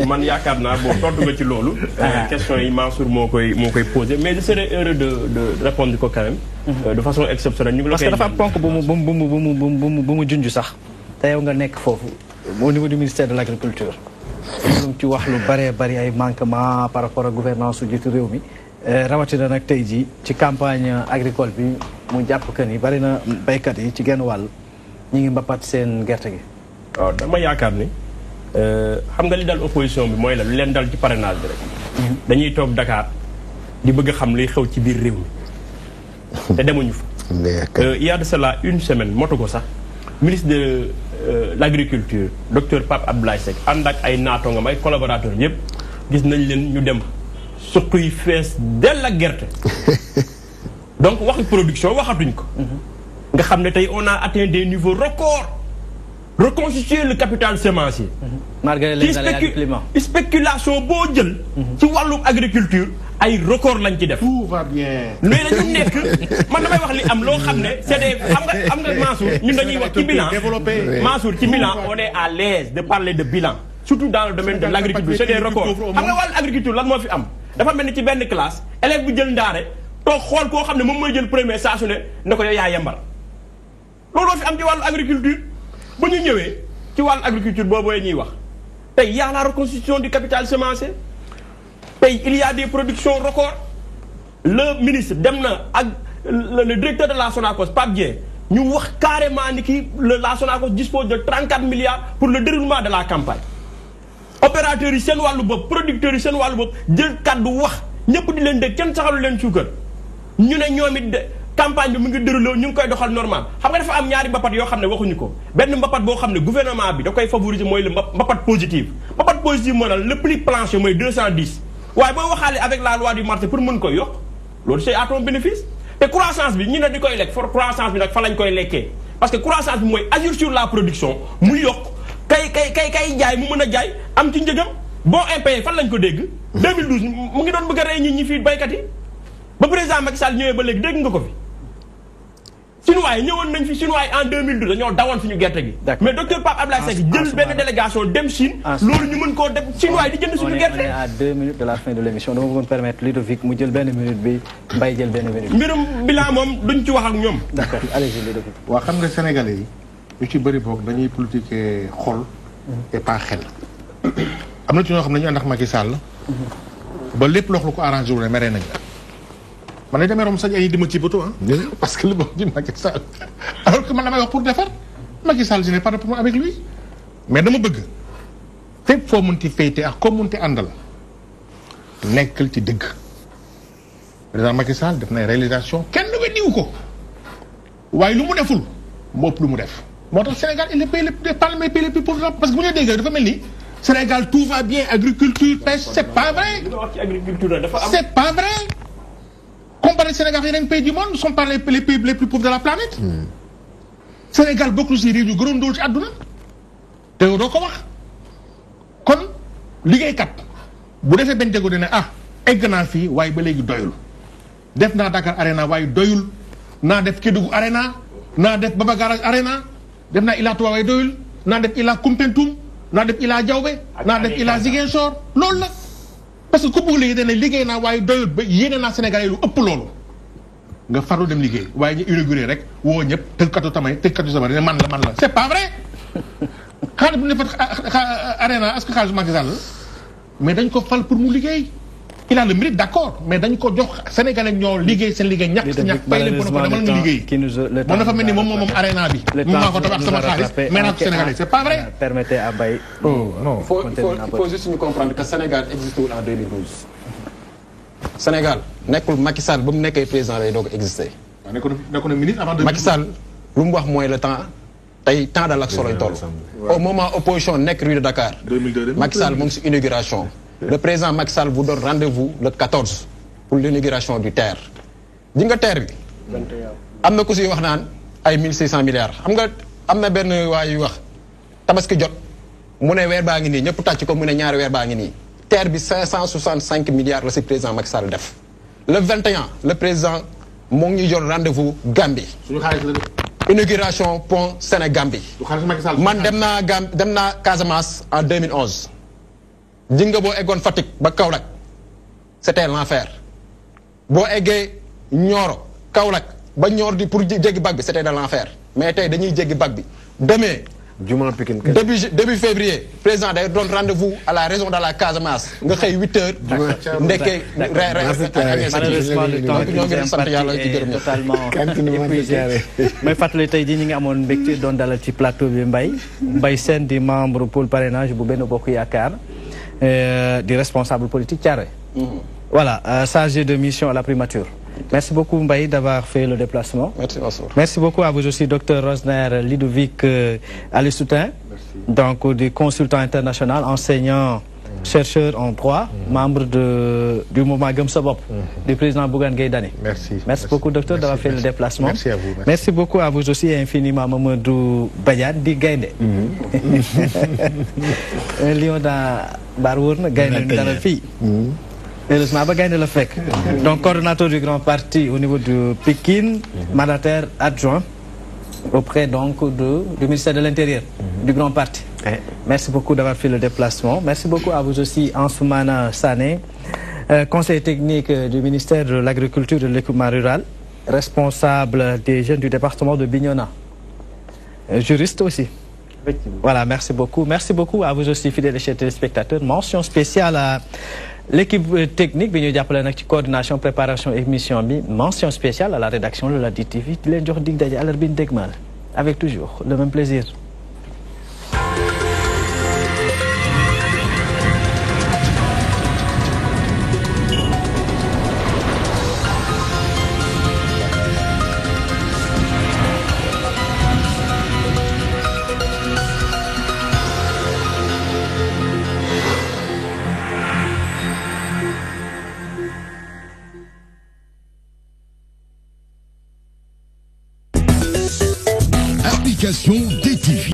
Man yaakaar naa bon tontu nga ci loolu. Question yi Mansour moo koy posé mais je serais heureux de répondre ko quand même. De façon exceptionnelle ñu ngi la koy. Parce que dafa ponk bu mu junj sax. Te yow nga nekk foofu au niveau du ministère de l'Agriculture. Lu ci wax lu bari ay manquement par rapport à gouvernance su jiitu réew mi rawatina nag tey jii ci campagne agricole bi mu jàpp que ni bari na baykat yi ci genn wàll ñi ngi mbapat seen gerte gi. waaw dama yaakaar ni xam nga li dal opposition bi mooy la lu leen dal ci parrainage bi rek. dañuy toog Dakar di bëgg a xam liy xew ci biir réew mi te demuñu fa. Il y a de cela une semaine motu ko sax ministre de l'agriculture docteur Pape Abdoulaye Seck ànd ak ay naatongam ay collaborateurs ñëpp gis nañ leen ñu dem surtout yi fees dell ak gerte donc waxi production waxatuñ ko nga xam ne tey on a atteint des niveaux records reconstituer le capital semencier malgré les aléas du climat spéculation boo jël ci wàllu agriculture ay record lañ ci def. Tout va bien. mais dañu nekk man damay wax li am loo xam ne c'est des xam nga Mansour ñun dañuy wax ci bilan Mansour ci bilan on est à l'aise de parler de bilan surtout dans le domaine de l'agriculture c'est des records xam nga wàllu agriculture lan moo fi am dafa mel ni ci benn classe élève bu jël ndaare toog xool koo xam ne moom mooy jël premier saa su ne ko yow yaa yembal looloo fi am ci wàllu agriculture bu ñu ñëwee ci wàllu agriculture boobu ñuy wax tey y a la reconstitution du capital semencier il y a des productions records. Le ministre Demna, le directeur de la Sonacos, Pape Dieng, nous avons carrément que la Sonacos dispose de 34 milliards pour le déroulement de la campagne. Opérateurs, producteurs, jël kaddu wax ñepp di leen de kenn saxalu leen suukar ñu ne ñoom it campagne bi mu ngi déroulé ñu ngi koy doxal normal xam nga dafa am ñaari mbapat yoo xam ne waxuñu ko benn mbapat boo xam ne gouvernement bi da koy favoriser mooy le mbapat positif mooy le plus plancher mooy 210 waaye boo waxaale avec la loi du marché pour mën koy yokk loolu c'est à ton bénéfice te croissance bi ñi ne di koy lekk for croissance bi nag fa lañ koy lekkee parce que croissance bi mooy agir sur la production mu yokk kay jaay mu mën a jaay am ci njëgam bon impayé fan lañ ko dégg 2012 mu ngi doon bëgg a rey ñi fii baykat yi ba président Macky Sall ñëwee ba léegi dégg nga ko fi Chinois yi ñëwoon nañ fi Chinois yi en 2012 dañoo dawoon suñu gerte gi mais docteur Pape Abdoulaye Seck jël benn délégation dem Chine loolu ñu mën koo dem Chinois yi di jënd suñu gerte. On est à 2 minutes de la fin de l'émission dama bëggoon permettre Ludovic mu jël benn minute bi Mbaye jël benn minute. mbirum bilan moom duñ ci wax ak ñoom. D'accord allez-y Ludovic. waaw xam nga sénégalais yi ñu ci bëri boog dañuy politiquer xol et pas xel. am na ci ñoo xam ne ñu ànd ak Macky Sall. ba lépp loo xam ne ko arrangé wu ne mere nañ la. man de demee romb sañ ay dima ci bëtu parce que li bokk ci Macky Sall alors que man damay wax pour defar Macky Sall je n'ai pas de problème avec lui mais dama bëgg fépp foo munti féyte ak koo munti àndal nekkal ci dëgg président Macky Sall def na réalisation kenn weddiwu ko waaye lu mu deful moo ëpp lu mu def moo tax Sénégal il est pays parmi les pays les plus pauvres parce que bu ñu déggee dafa mel ni Sénégal tout va bien agriculture pêche c'est pas vrai c'est pas vrai comparé au Sénégal yeneen pays du monde nous sommes pas les pays les plus pauvres de la planète. Sénégal bokk ci réew yu gën a ndóol ci àdduna te doo ko wax kon liggéeykat bu defee benn jéego ne ah egg naa fii waaye ba léegi doyul def naa Dakar Arena waaye doyul naa def Kédougou Arena naa def Baba Garage Arena dem naa Ila Touba doyul naa def Ila Koumpentoum naa def Ila Diaobé naa def Ila Ziguinchor loolu la parce que ku bëgg liggéey dana liggéey naa waaye doyul ba yéene naa Sénégalais lu ëpp loolu nga farlu dem liggéey waaye ñu inauguré rek woo ñëpp tëggkatu tamay tëggkatu sabar ne man la c'est pas vrai xaalis bu ne fa arena est-ce que xaalis Macky Sall mais dañ ko fal pour mu liggéey il a le mérite d'accord mais dañ ko jox Sénégalais ñoo liggéey seen liggéey ñàkk si ñàkk bay leen ko demal nga liggéey moom dafa mel ni moom arena bi moom maa ko tabax sama xaalis mais naa ko Sénégalais c'est pas vrai. Permettez à Baye. non il faut juste ñu comprendre que Sénégal existé en 2012. Sénégal nekkul Macky Sall ba mu nekkee président lay doog existé. waaw nekkoon ministre avant 2012. Macky Sall lu mu wax mooy le temps tey temps de l'action lañ toll. au moment opposition nekk rue de Dakar. 2002 Macky Sall moom si inauguration. Le président Macky Sall vous donne rendez-vous le 14 pour l'inauguration du TER. Di nga TER bi. am na ku si wax naan ay 1600 milliards xam nga am na benn waay yu wax tabaski jot mu ne weer baa ngi nii ñëpp tàcc ko mu ne ñaari weer baa ngi nii. TER bi 565 milliards la si président Macky Sall def. Le 21 le président moo ngi jot rendez-vous Gambie. suñu xaalis la de. Inauguration pont Sénégambie. Man dem naa Casamance en 2011. Jinga boo eggoon Fatick ba Kaolack c'était l'enfer boo eggee Nioro Kaolack ba Nioro di pour jéggi bac bi c'était de l'enfer mais tey dañuy jéggi bac bi demee début février président day doon rendez-vous à la région de la Casamance nga xëy 8 heures ndekkee malheureusement le temps ñoo ngi sant yàlla ci gërëm totalement épuisé may fàttali tey jii ñi ngi amoon mbégte doon dalal ci plateau bi Mbaye Sène di membre pôle parrainage bu Benno Bokk Yaakaar des responsables politiques Thiaroye. Voilà, chargé de mission à la primature. Merci beaucoup Mbaye d'avoir fait le déplacement. Merci Mansour. Merci beaucoup à vous aussi Dr Rosner Ludovic Alissoutin, donc du consultant international, enseignant, chercheur en droit, membre du mouvement Gëm Sa Bopp, du président Bougane Gueye Dany. Merci beaucoup docteur d'avoir fait le déplacement. Merci à vous. Merci beaucoup à vous aussi infiniment Mamadou Badiane di Gaynde. Un lion dans Barwourne, Gaynde dans la fille. Heureusement ba Gaynde la fekk. Donc coordonnateur du grand parti au niveau de Pikine, mandataire adjoint auprès donc du ministère de l'Intérieur, du grand parti. Merci beaucoup d'avoir fait le déplacement. Merci beaucoup à vous aussi Ansoumana Sané, conseiller technique du ministère de l'Agriculture et de l'équipement rural, responsable des jeunes du département de Bignona, juriste aussi. Voilà, merci beaucoup. Merci beaucoup à vous aussi fidèles chers téléspectateurs. Mention spéciale à l'équipe technique bi ñu jàppale nag ci coordination préparation émission bi. Mention spéciale à la rédaction de la DTV di leen jox dig daje àllarba bi dégmal avec toujours le même plaisir. Application DTV.